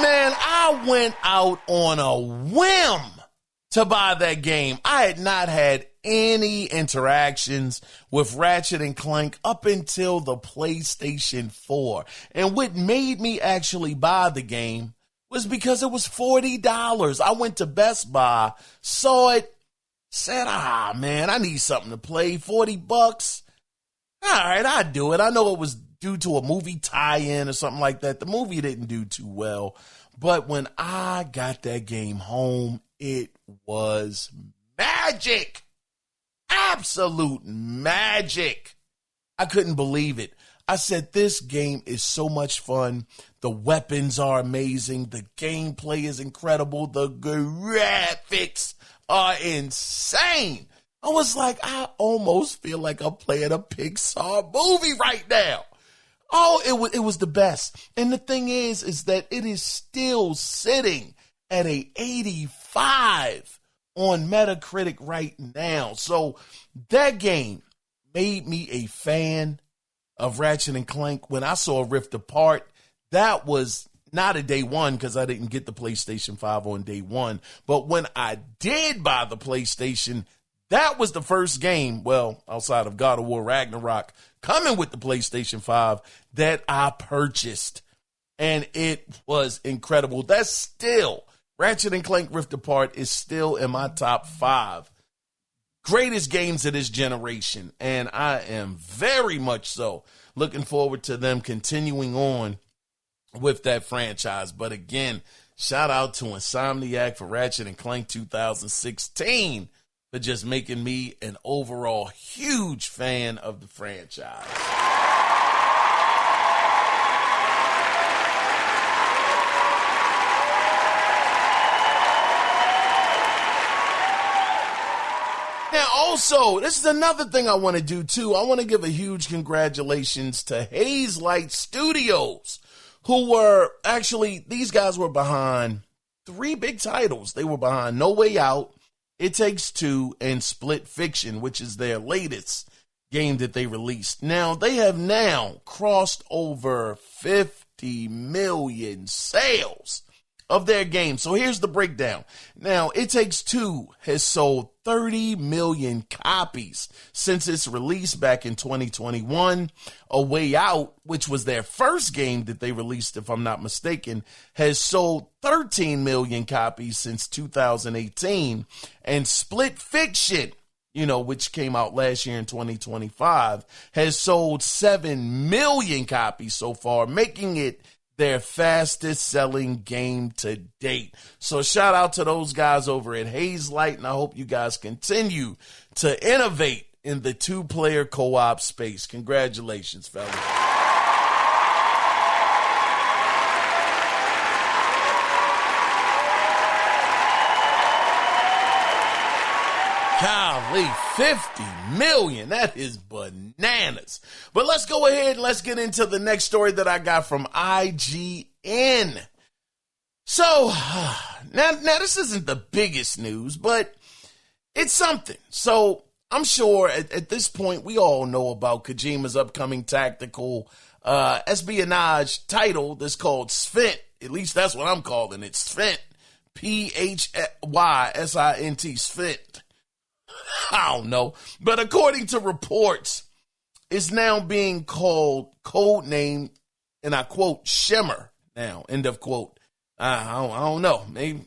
Man, I went out on a whim to buy that game. I had not had any interactions with Ratchet and Clank up until the PlayStation 4. And what made me actually buy the game was because it was $40. I went to Best Buy, saw it, said, man, I need something to play. $40. All right, I'd do it. I know it was due to a movie tie-in or something like that. The movie didn't do too well. But when I got that game home, it was magic. Absolute magic. I couldn't believe it. I said, this game is so much fun. The weapons are amazing. The gameplay is incredible. The graphics are insane. I was like, I almost feel like I'm playing a Pixar movie right now. Oh, it was the best. And the thing is that it is still sitting at a 85 on Metacritic right now. So that game made me a fan of Ratchet and Clank. When I saw Rift Apart, that was not a day one because I didn't get the PlayStation 5 on day one. But when I did buy the PlayStation, that was the first game, well, outside of God of War Ragnarok, coming with the PlayStation 5 that I purchased. And it was incredible. That's still, Ratchet and Clank Rift Apart is still in my top 5 greatest games of this generation. And I am very much so looking forward to them continuing on with that franchise. But again, shout out to Insomniac for Ratchet and Clank 2016 for just making me an overall huge fan of the franchise. Now, also, this is another thing I want to do, too. I want to give a huge congratulations to Hazelight Studios, who were actually, these guys were behind 3 big titles. They were behind No Way Out, It Takes Two, and Split Fiction, which is their latest game that they released. Now, they have now crossed over 50 million sales of their game. So here's the breakdown. Now, It Takes Two has sold 30 million copies since its release back in 2021. A Way Out, which was their first game that they released, if I'm not mistaken, has sold 13 million copies since 2018. And Split Fiction, which came out last year in 2025, has sold 7 million copies so far, making it their fastest selling game to date. So shout out to those guys over at Hazelight, and I hope you guys continue to innovate in the 2-player co-op space. Congratulations, fellas. Golly, 50 million. That is bananas. But let's go ahead and let's get into the next story that I got from IGN. So, now this isn't the biggest news, but it's something. So, I'm sure at this point we all know about Kojima's upcoming tactical espionage title that's called Sphint. At least that's what I'm calling it. Sphint. Physint. Sphint. I don't know. But according to reports, it's now being called codename, and I quote, Shimmer now, end of quote. I don't know. Maybe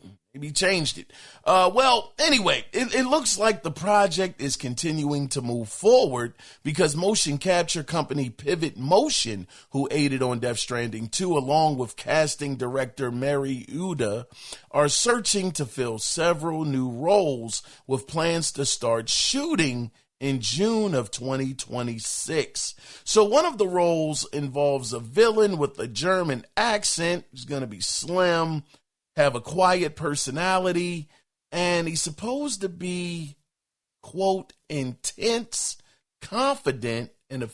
changed it. Well, anyway, it looks like the project is continuing to move forward because motion capture company Pivot Motion, who aided on Death Stranding 2, along with casting director Mary Uda, are searching to fill several new roles with plans to start shooting in June of 2026. So one of the roles involves a villain with a German accent. He's going to be slim, have a quiet personality, and he's supposed to be, quote, intense, confident in a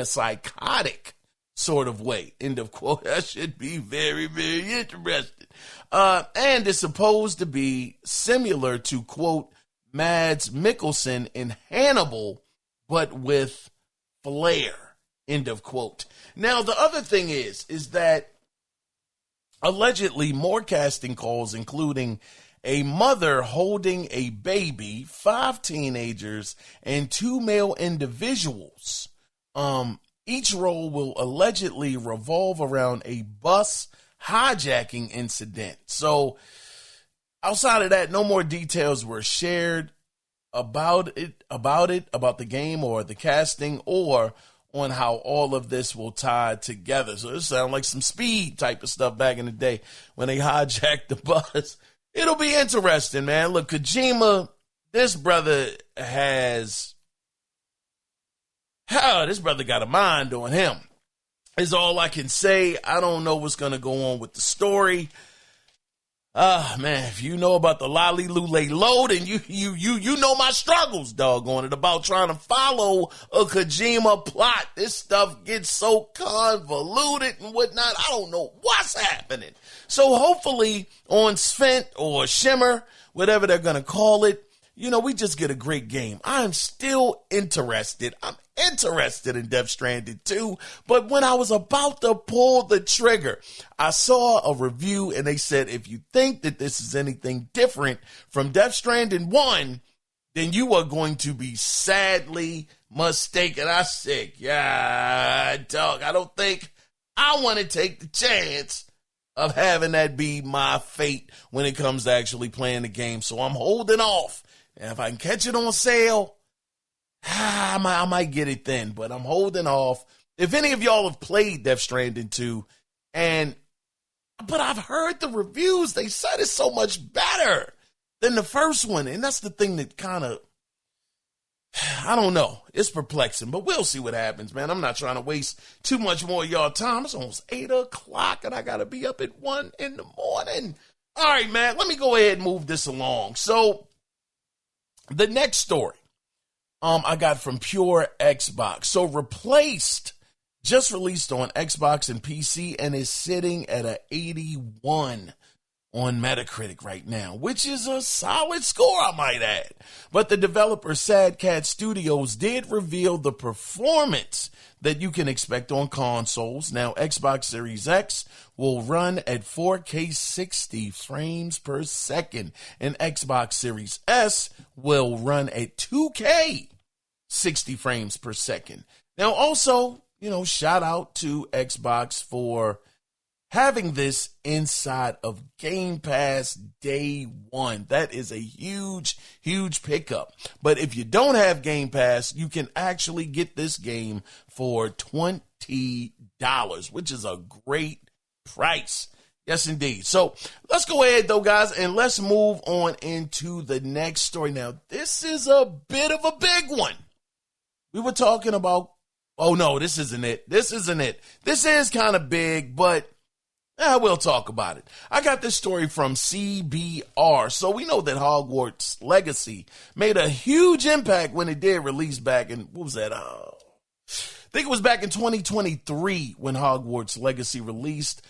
psychotic sort of way, end of quote. That should be very, very interesting. And is supposed to be similar to, quote, Mads Mikkelsen in Hannibal, but with flair, end of quote. Now, the other thing is that allegedly more casting calls, including a mother holding a baby, 5 teenagers, and 2 male individuals. Each role will allegedly revolve around a bus hijacking incident. So outside of that, no more details were shared about the game or the casting or on how all of this will tie together. So it sounds like some Speed type of stuff back in the day when they hijacked the bus It'll be interesting, man. Look, Kojima, this brother has, this brother got a mind on him, is all I can say. I don't know what's going to go on with the story. Man, if you know about the Lolly Lule load, and you know my struggles, doggone it, about trying to follow a Kojima plot. This stuff gets so convoluted and whatnot. I don't know what's happening. So hopefully on Svent or Shimmer, whatever they're going to call it, we just get a great game. I'm still interested. I'm interested in Death Stranding 2, but when I was about to pull the trigger, I saw a review and they said, if you think that this is anything different from Death Stranding 1, then you are going to be sadly mistaken. I said, yeah, dog, I don't think I want to take the chance of having that be my fate when it comes to actually playing the game. So I'm holding off. And if I can catch it on sale, I might get it then, but I'm holding off. If any of y'all have played Death Stranding 2, but I've heard the reviews, they said it's so much better than the first one. And that's the thing that kind of, I don't know. It's perplexing, but we'll see what happens, man. I'm not trying to waste too much more of y'all time. It's almost 8 o'clock and I got to be up at 1 in the morning. All right, man, let me go ahead and move this along. So the next story I got from Pure Xbox. So Replaced just released on Xbox and PC and is sitting at a 81 on Metacritic right now, which is a solid score, I might add. But the developer Sad Cat Studios did reveal the performance that you can expect on consoles. Now, Xbox Series X will run at 4K 60 frames per second, and Xbox Series S will run at 2K 60 frames per second. Now, also, shout out to Xbox for having this inside of Game Pass day one. That is a huge, huge pickup. But if you don't have Game Pass, you can actually get this game for $20, which is a great price. Yes, indeed. So let's go ahead, though, guys, and let's move on into the next story. Now, this is a bit of a big one. We were talking about, oh, no, this isn't it. This isn't it. This is kind of big, but we'll talk about it. I got this story from CBR. So we know that Hogwarts Legacy made a huge impact when it did release back in, what was that? I think it was back in 2023 when Hogwarts Legacy released.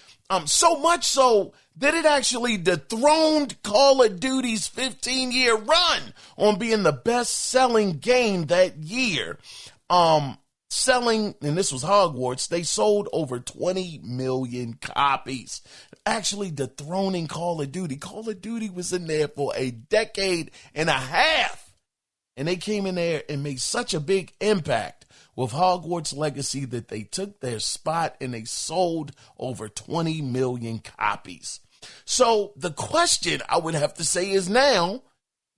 So much so that it actually dethroned Call of Duty's 15-year run on being the best-selling game that year. Selling, and this was Hogwarts, they sold over 20 million copies, actually dethroning Call of Duty. Call of Duty was in there for a decade and a half, and they came in there and made such a big impact with Hogwarts Legacy that they took their spot and they sold over 20 million copies. So the question I would have to say is now,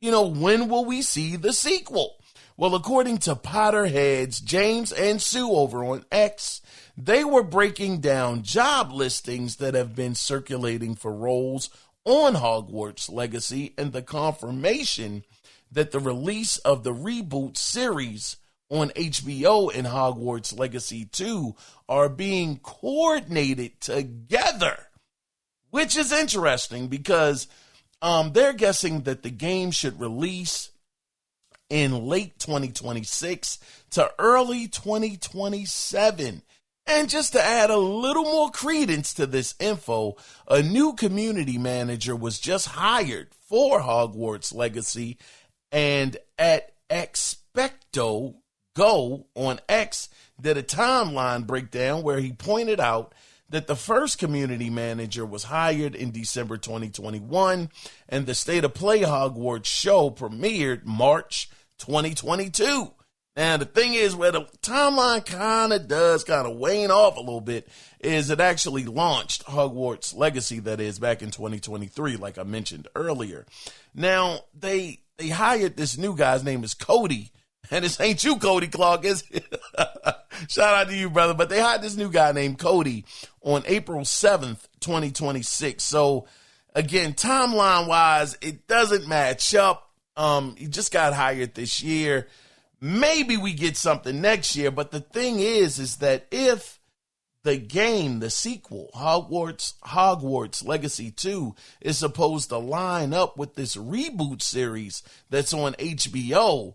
when will we see the sequel? Well, according to Potterheads, James and Sue over on X, they were breaking down job listings that have been circulating for roles on Hogwarts Legacy and the confirmation that the release of the reboot series on HBO and Hogwarts Legacy 2 are being coordinated together, which is interesting because they're guessing that the game should release in late 2026 to early 2027. And just to add a little more credence to this info, a new community manager was just hired for Hogwarts Legacy, and at Expecto Go on X did a timeline breakdown where he pointed out that the first community manager was hired in December 2021, and the State of Play Hogwarts show premiered March 2022. Now, the thing is, where the timeline kind of wane off a little bit, is it actually launched Hogwarts Legacy, that is, back in 2023, like I mentioned earlier. Now, they hired this new guy's name is Cody, and this ain't you, Cody Clark, is it? Shout out to you, brother. But they hired this new guy named Cody on April 7th, 2026. So again, timeline-wise, it doesn't match up. He just got hired this year. Maybe we get something next year, but the thing is that if the game, the sequel, Hogwarts Legacy 2, is supposed to line up with this reboot series that's on HBO,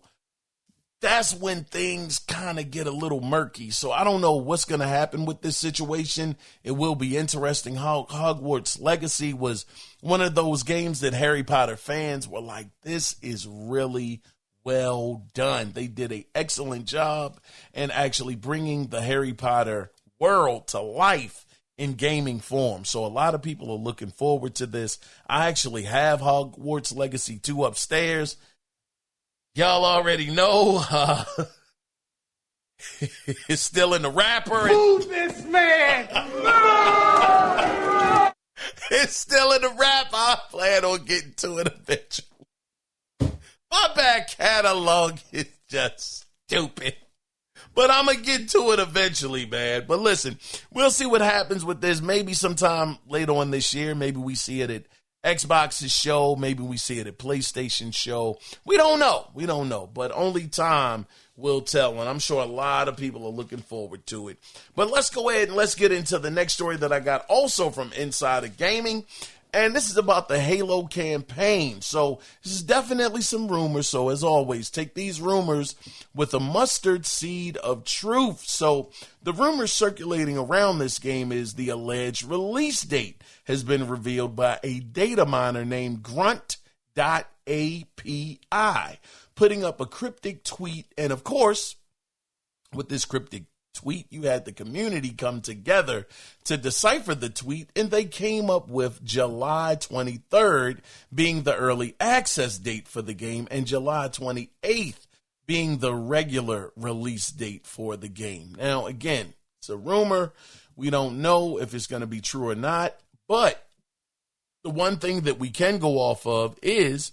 that's when things kind of get a little murky. So I don't know what's going to happen with this situation. It will be interesting. Hogwarts Legacy was one of those games that Harry Potter fans were like, this is really well done. They did an excellent job in actually bringing the Harry Potter world to life in gaming form. So a lot of people are looking forward to this. I actually have Hogwarts Legacy 2 upstairs. Y'all already know it's still in the wrapper. Move this man! It's still in the wrapper. I plan on getting to it eventually. My back catalog is just stupid. But I'm going to get to it eventually, man. But listen, we'll see what happens with this. Maybe sometime later on this year. Maybe we see it at Xbox's show. Maybe we see it at PlayStation's show. We don't know. We don't know. But only time will tell. And I'm sure a lot of people are looking forward to it. But let's go ahead and let's get into the next story that I got also from Insider Gaming. And this is about the Halo campaign. So this is definitely some rumors. So as always, take these rumors with a mustard seed of truth. So the rumors circulating around this game is the alleged release date has been revealed by a data miner named Grunt.api, putting up a cryptic tweet. And of course, with this cryptic tweet, you had the community come together to decipher the tweet, and they came up with July 23rd being the early access date for the game and July 28th being the regular release date for the game. Now, again, it's a rumor. We don't know if it's going to be true or not, but the one thing that we can go off of is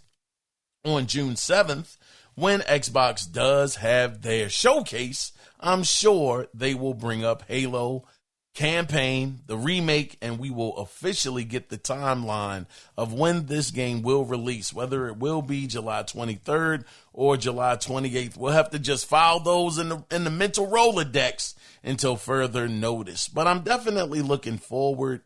on June 7th, when Xbox does have their showcase, I'm sure they will bring up Halo campaign, the remake, and we will officially get the timeline of when this game will release, whether it will be July 23rd or July 28th. We'll have to just file those in the mental Rolodex until further notice. But I'm definitely looking forward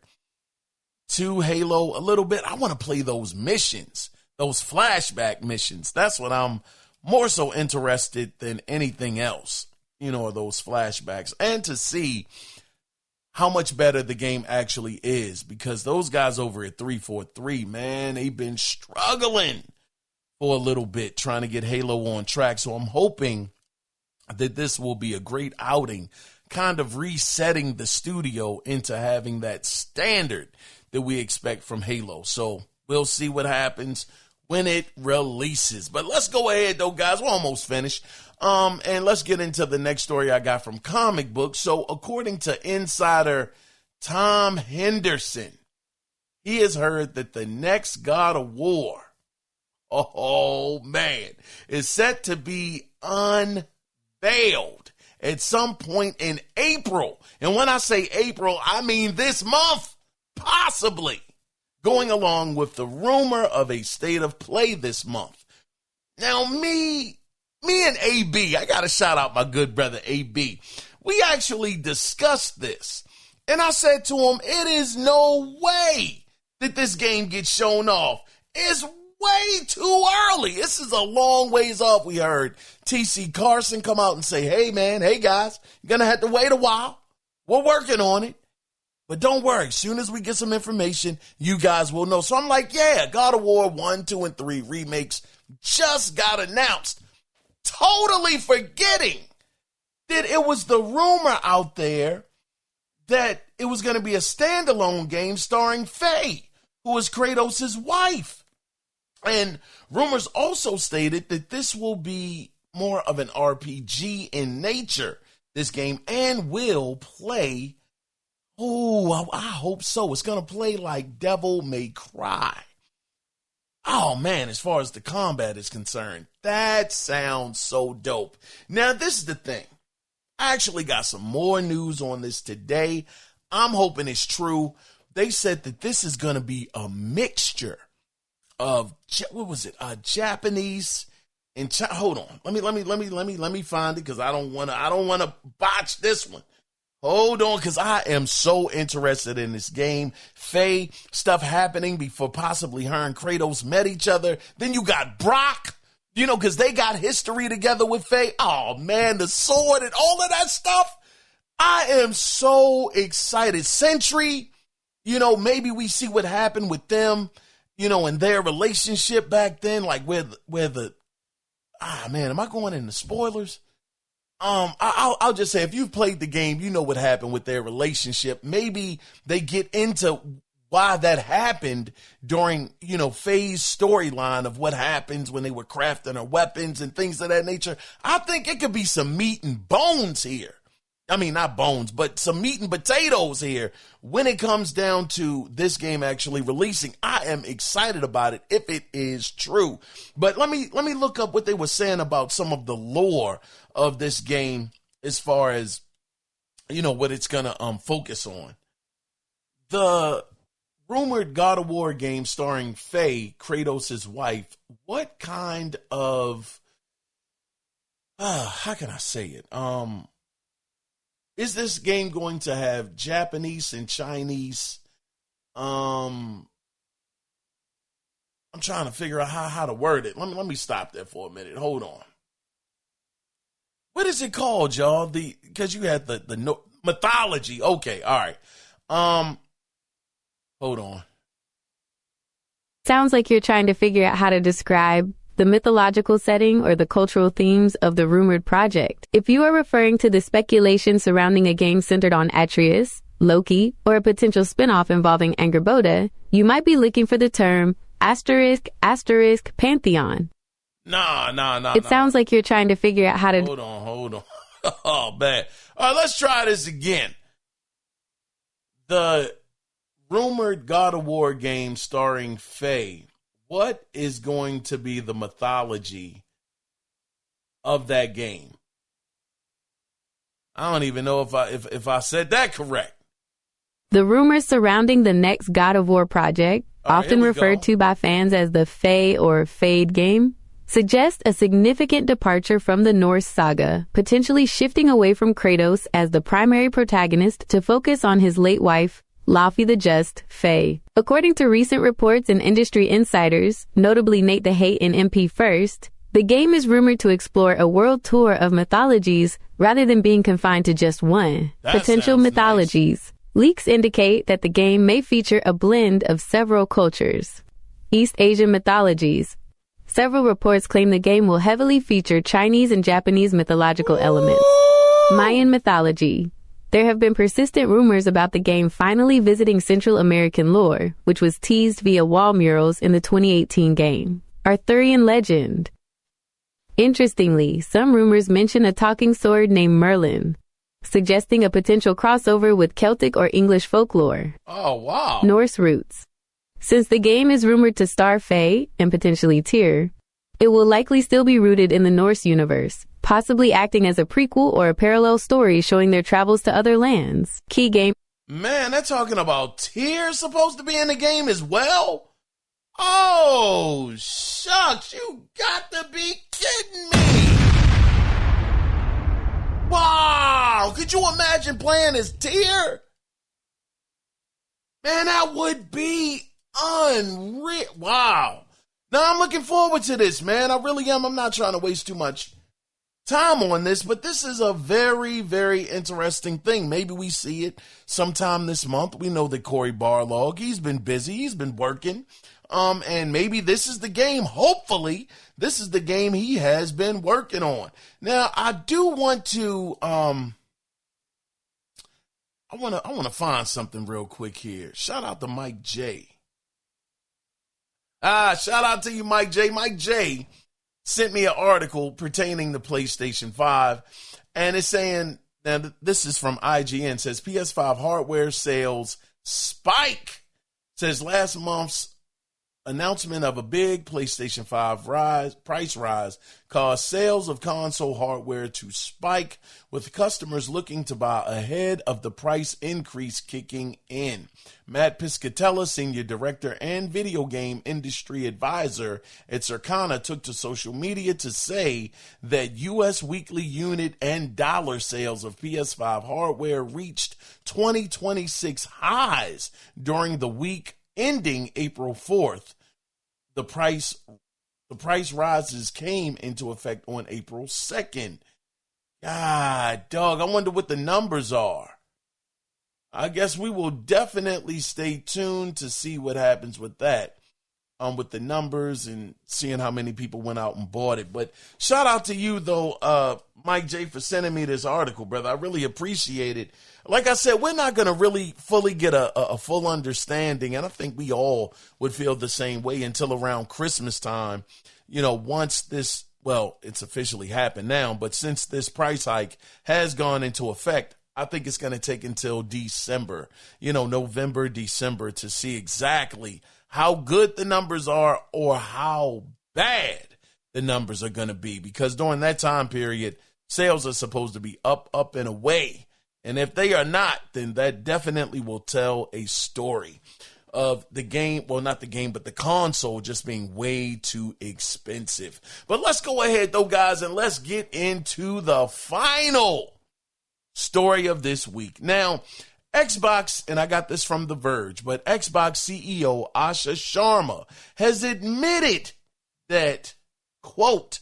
to Halo a little bit. I want to play those missions, those flashback missions. That's what I'm more so interested than anything else. You know, those flashbacks, and to see how much better the game actually is, because those guys over at 343, man, they've been struggling for a little bit trying to get Halo on track. So I'm hoping that this will be a great outing, kind of resetting the studio into having that standard that we expect from Halo. So we'll see what happens when it releases. But let's go ahead, though, guys. We're almost finished. And let's get into the next story I got from Comic Book. So according to insider Tom Henderson, he has heard that the next God of War, oh man, is set to be unveiled at some point in April. And when I say April, I mean this month, possibly, going along with the rumor of a state of play this month. Now, me and AB, I got to shout out my good brother AB. We actually discussed this. And I said to him, it is no way that this game gets shown off. It's way too early. This is a long ways off. We heard TC Carson come out and say, hey, man, hey, guys, you're going to have to wait a while. We're working on it. But don't worry. As soon as we get some information, you guys will know. So I'm like, yeah, God of War 1, 2, and 3 remakes just got announced. Totally forgetting that it was the rumor out there that it was going to be a standalone game starring Faye, who is Kratos' wife. And rumors also stated that this will be more of an RPG in nature, this game, and will play, I hope so. It's going to play like Devil May Cry. Oh, man, as far as the combat is concerned, that sounds so dope. Now, this is the thing. I actually got some more news on this today. I'm hoping it's true. they said that this is going to be a mixture of Japanese and China. Hold on, let me find it, because I don't want to botch this one. Hold on, because I am so interested in this game. Faye stuff happening before possibly her and Kratos met each other. Then you got Brock, because they got history together with Faye. Oh man, the sword and all of that stuff. I am so excited. Sentry, maybe we see what happened with them, and their relationship back then, like where the man, am I going into spoilers? I'll just say, if you've played the game, you know what happened with their relationship. Maybe they get into why that happened during, Faye's storyline of what happens when they were crafting her weapons and things of that nature. I think it could be some meat and bones here. I mean, not bones, but some meat and potatoes here when it comes down to this game actually releasing. I am excited about it if it is true. But let me look up what they were saying about some of the lore of this game as far as, what it's going to focus on. The rumored God of War game starring Faye, Kratos' wife. What kind of, how can I say it? Is this game going to have Japanese and Chinese? I'm trying to figure out how to word it. Let me stop there for a minute. Hold on. What is it called, y'all? Because you had the mythology. Okay, all right. Hold on. Sounds like you're trying to figure out how to describe the mythological setting or the cultural themes of the rumored project. If you are referring to the speculation surrounding a game centered on Atreus, Loki, or a potential spin-off involving Angerboda, you might be looking for the term *** Pantheon. Nah. It sounds like you're trying to figure out how to... Hold on. Oh, man. All right, let's try this again. The rumored God of War game starring Faye. What is going to be the mythology of that game? I don't even know if I said that correct. The rumors surrounding the next God of War project, often referred to by fans as the Faye or Fade game, suggest a significant departure from the Norse saga, potentially shifting away from Kratos as the primary protagonist to focus on his late wife, Laufey the Just, Faye. According to recent reports and industry insiders, notably Nate the Hate and MP First, the game is rumored to explore a world tour of mythologies rather than being confined to just one. Potential mythologies. Nice. Leaks indicate that the game may feature a blend of several cultures. East Asian mythologies. Several reports claim the game will heavily feature Chinese and Japanese mythological elements. Mayan mythology. There have been persistent rumors about the game finally visiting Central American lore, which was teased via wall murals in the 2018 game. Arthurian legend. Interestingly, some rumors mention a talking sword named Merlin, suggesting a potential crossover with Celtic or English folklore. Oh, wow. Norse roots. Since the game is rumored to star Faye and potentially Tyr, it will likely still be rooted in the Norse universe, possibly acting as a prequel or a parallel story showing their travels to other lands. Key game. Man, they're talking about Tyr supposed to be in the game as well? Oh, shucks, you got to be kidding me. Wow, could you imagine playing as Tyr? Man, that would be unreal. Wow. Now, I'm looking forward to this, man. I really am. I'm not trying to waste too much time on this, but this is a very, very interesting thing. Maybe we see it sometime this month. We know that Corey Barlog, he's been busy. He's been working. And maybe this is the game. Hopefully, this is the game he has been working on. Now, I do want to, I want to find something real quick here. Shout out to Mike J. Shout out to you, Mike J. Mike J sent me an article pertaining to PlayStation 5, and it's saying, now this is from IGN, says PS5 hardware sales spike. Says last month's announcement of a big PlayStation 5 price rise caused sales of console hardware to spike, with customers looking to buy ahead of the price increase kicking in. Matt Piscatella, senior director and video game industry advisor at Circana, took to social media to say that U.S. weekly unit and dollar sales of PS5 hardware reached 2026 highs during the week ending April 4th. The price rises came into effect on April 2nd. God, dog, I wonder what the numbers are. I guess we will definitely stay tuned to see what happens with that, with the numbers and seeing how many people went out and bought it. But shout out to you, though, Mike J, for sending me this article, brother. I really appreciate it. Like I said, we're not going to really fully get a full understanding, and I think we all would feel the same way until around Christmas time. You know, once this, well, it's officially happened now, but since this price hike has gone into effect, I think it's going to take until December, November, December, to see exactly how good the numbers are or how bad the numbers are going to be. Because during that time period, sales are supposed to be up and away. And if they are not, then that definitely will tell a story of the game. Well, not the game, but the console just being way too expensive. But let's go ahead, though, guys, and let's get into the final story of this week. Now, Xbox, and I got this from The Verge, but Xbox CEO Asha Sharma has admitted that, quote,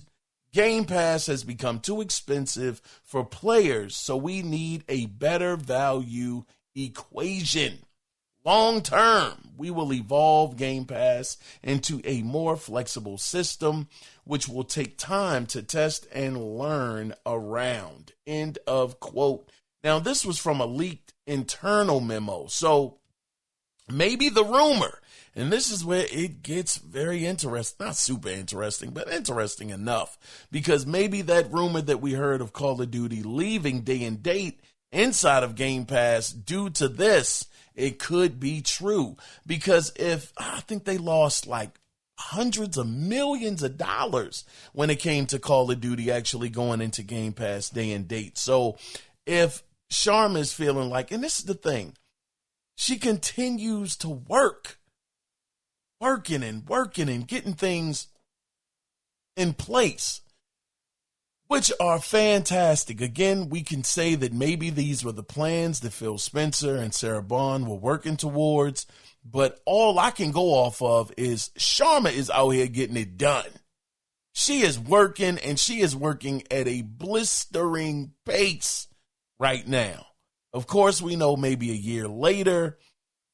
Game Pass has become too expensive for players, so we need a better value equation. Long term, we will evolve Game Pass into a more flexible system, which will take time to test and learn around. End of quote. Now, this was from a leaked internal memo. So maybe the rumor, and this is where it gets very interesting, not super interesting, but interesting enough, because maybe that rumor that we heard of Call of Duty leaving day and date inside of Game Pass due to this, it could be true. Because I think they lost like hundreds of millions of dollars when it came to Call of Duty actually going into Game Pass day and date. So if Sharma is feeling like, and this is the thing, she continues to working and getting things in place, which are fantastic. Again, we can say that maybe these were the plans that Phil Spencer and Sarah Bond were working towards, but all I can go off of is Sharma is out here getting it done. She is working, and she is working at a blistering pace right now. Of course, we know maybe a year later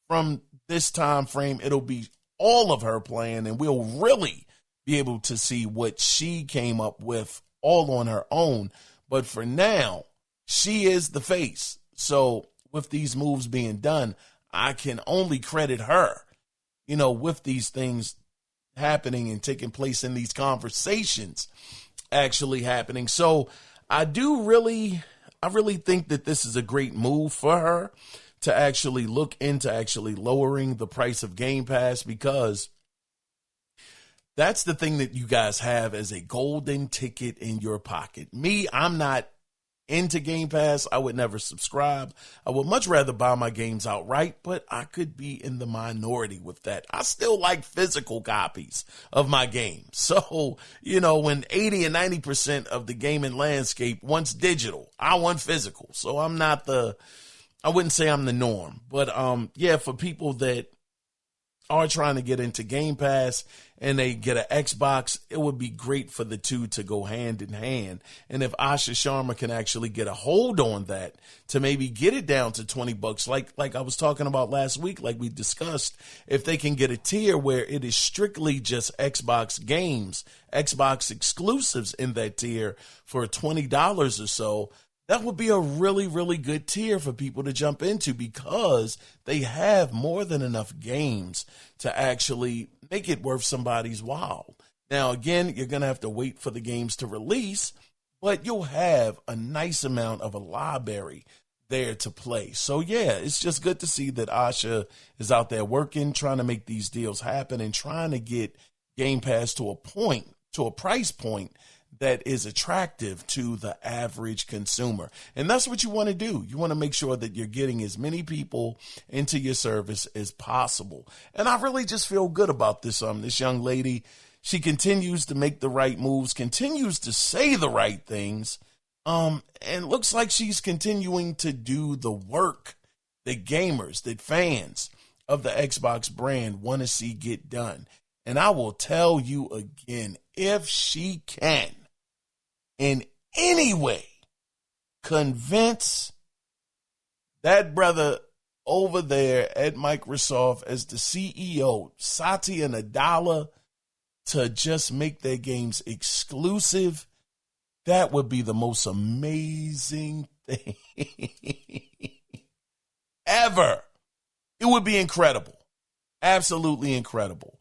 from this time frame, it'll be all of her plan, and we'll really be able to see what she came up with all on her own. But for now, she is the face. So with these moves being done, I can only credit her, with these things happening and taking place in these conversations actually happening. So I really think that this is a great move for her to actually look into actually lowering the price of Game Pass, because that's the thing that you guys have as a golden ticket in your pocket. Me, I'm not into Game Pass. I would never subscribe. I would much rather buy my games outright, but I could be in the minority with that. I still like physical copies of my games. So, when 80 and 90% of the gaming landscape wants digital, I want physical. So I wouldn't say I'm the norm, but for people that are trying to get into Game Pass and they get an Xbox, it would be great for the two to go hand in hand. And if Asha Sharma can actually get a hold on that to maybe get it down to $20, like I was talking about last week, like we discussed, if they can get a tier where it is strictly just Xbox games, Xbox exclusives in that tier for $20 or so, that would be a really, really good tier for people to jump into, because they have more than enough games to actually make it worth somebody's while. Now, again, you're going to have to wait for the games to release, but you'll have a nice amount of a library there to play. So yeah, it's just good to see that Asha is out there working, trying to make these deals happen and trying to get Game Pass to a price point that is attractive to the average consumer. And that's what you want to do. You want to make sure that you're getting as many people into your service as possible. And I really just feel good about this young lady. She continues to make the right moves, continues to say the right things, and looks like she's continuing to do the work that gamers, that fans of the Xbox brand want to see get done. And I will tell you again, if she can in any way convince that brother over there at Microsoft as the CEO, Satya Nadella, to just make their games exclusive, that would be the most amazing thing ever. It would be incredible. Absolutely incredible.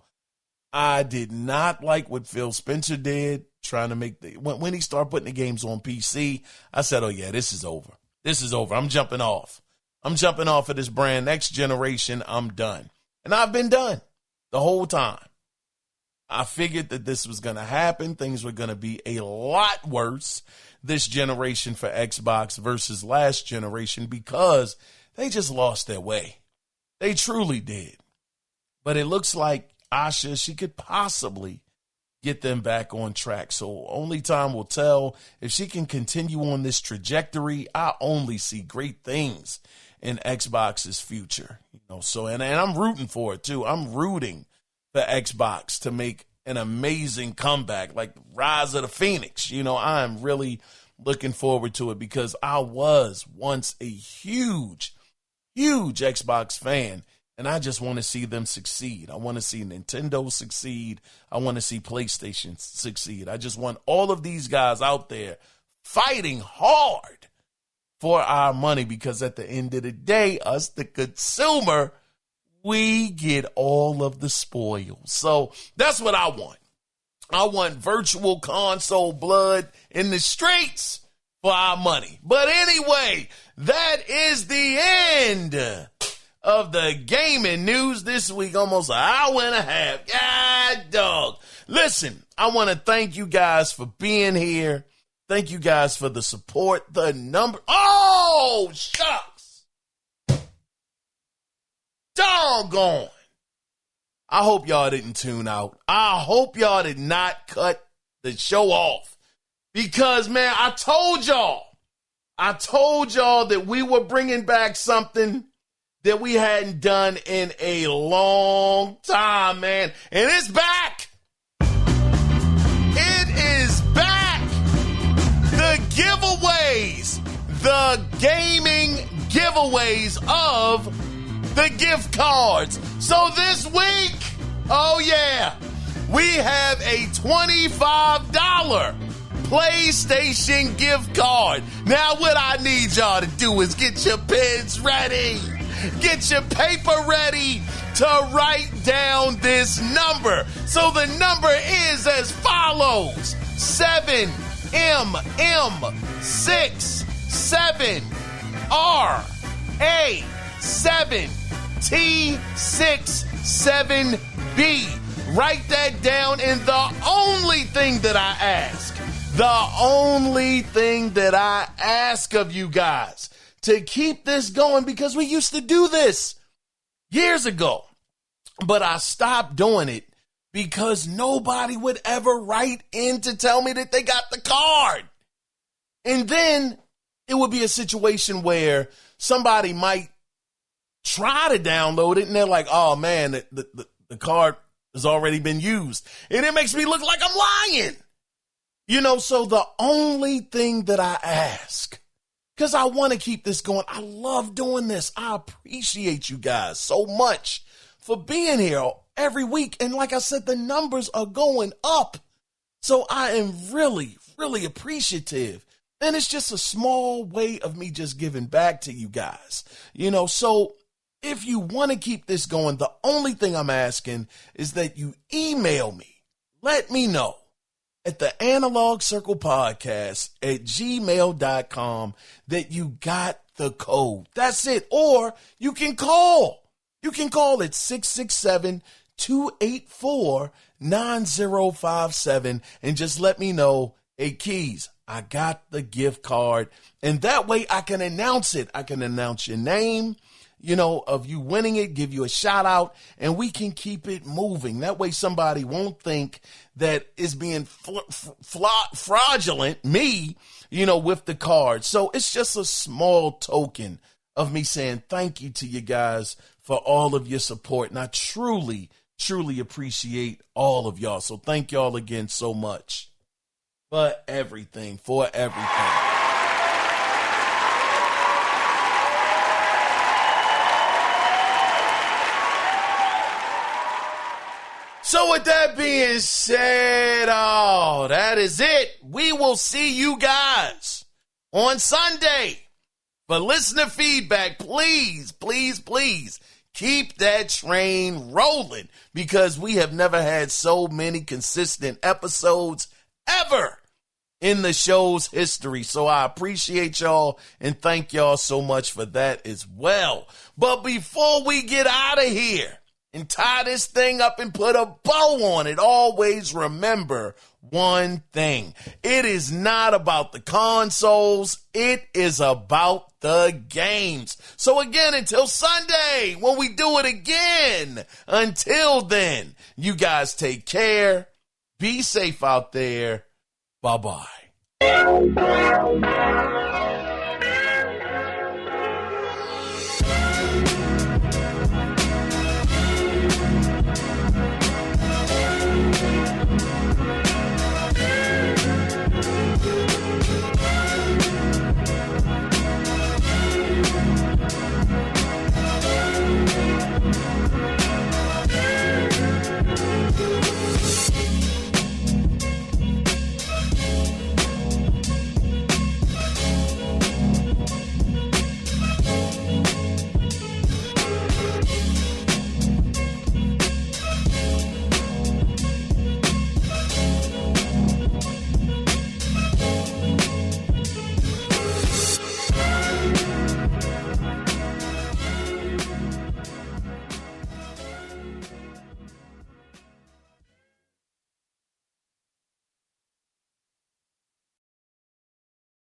I did not like what Phil Spencer did, trying to make when he started putting the games on PC. I said, oh yeah, this is over. This is over. I'm jumping off. I'm jumping off of this brand. Next generation, I'm done. And I've been done the whole time. I figured that this was going to happen. Things were going to be a lot worse this generation for Xbox versus last generation because they just lost their way. They truly did. But it looks like Asha, she could possibly get them back on track. So only time will tell. If she can continue on this trajectory, I only see great things in Xbox's future. So and I'm rooting for it too. I'm rooting for Xbox to make an amazing comeback, like Rise of the Phoenix. I'm really looking forward to it because I was once a huge Xbox fan. And I just want to see them succeed. I want to see Nintendo succeed. I want to see PlayStation succeed. I just want all of these guys out there fighting hard for our money because at the end of the day, us, the consumer, we get all of the spoils. So that's what I want. I want virtual console blood in the streets for our money. But anyway, that is the end of the gaming news this week, almost an hour and a half. God dog. Listen, I want to thank you guys for being here. Thank you guys for the support. The number. Oh, shucks. Doggone. I hope y'all didn't tune out. I hope y'all did not cut the show off because, man, I told y'all that we were bringing back something that we hadn't done in a long time, man. And it's back. It is back. The giveaways. The gaming giveaways of the gift cards. So this week, oh yeah, we have a $25 PlayStation gift card. Now what I need y'all to do is get your pens ready. Get your paper ready to write down this number. So the number is as follows: 7M6-7RA7T67B. Write that down, and the only thing that I ask of you guys to keep this going, because we used to do this years ago, but I stopped doing it because nobody would ever write in to tell me that they got the card. And then it would be a situation where somebody might try to download it and they're like, oh man, the card has already been used. And it makes me look like I'm lying. So the only thing that I ask, because I want to keep this going. I love doing this. I appreciate you guys so much for being here every week. And like I said, the numbers are going up. So I am really, really appreciative. And it's just a small way of me just giving back to you guys. So if you want to keep this going, the only thing I'm asking is that you email me. Let me know at the Analog Circle Podcast at gmail.com that you got the code. That's it. Or you can call. You can call at 667-284-9057 and just let me know, hey, Keys, I got the gift card. And that way I can announce it. I can announce your name, of you winning it, give you a shout out, and we can keep it moving. That way somebody won't think that it's being fraudulent, me, with the card. So it's just a small token of me saying thank you to you guys for all of your support. And I truly, truly appreciate all of y'all. So thank y'all again so much for everything. So with that being said, that is it. We will see you guys on Sunday. For listener feedback, please, please, please keep that train rolling, because we have never had so many consistent episodes ever in the show's history. So I appreciate y'all and thank y'all so much for that as well. But before we get out of here and tie this thing up and put a bow on it, always remember one thing. It is not about the consoles. It is about the games. So again, until Sunday, when we do it again, until then, you guys take care. Be safe out there. Bye-bye.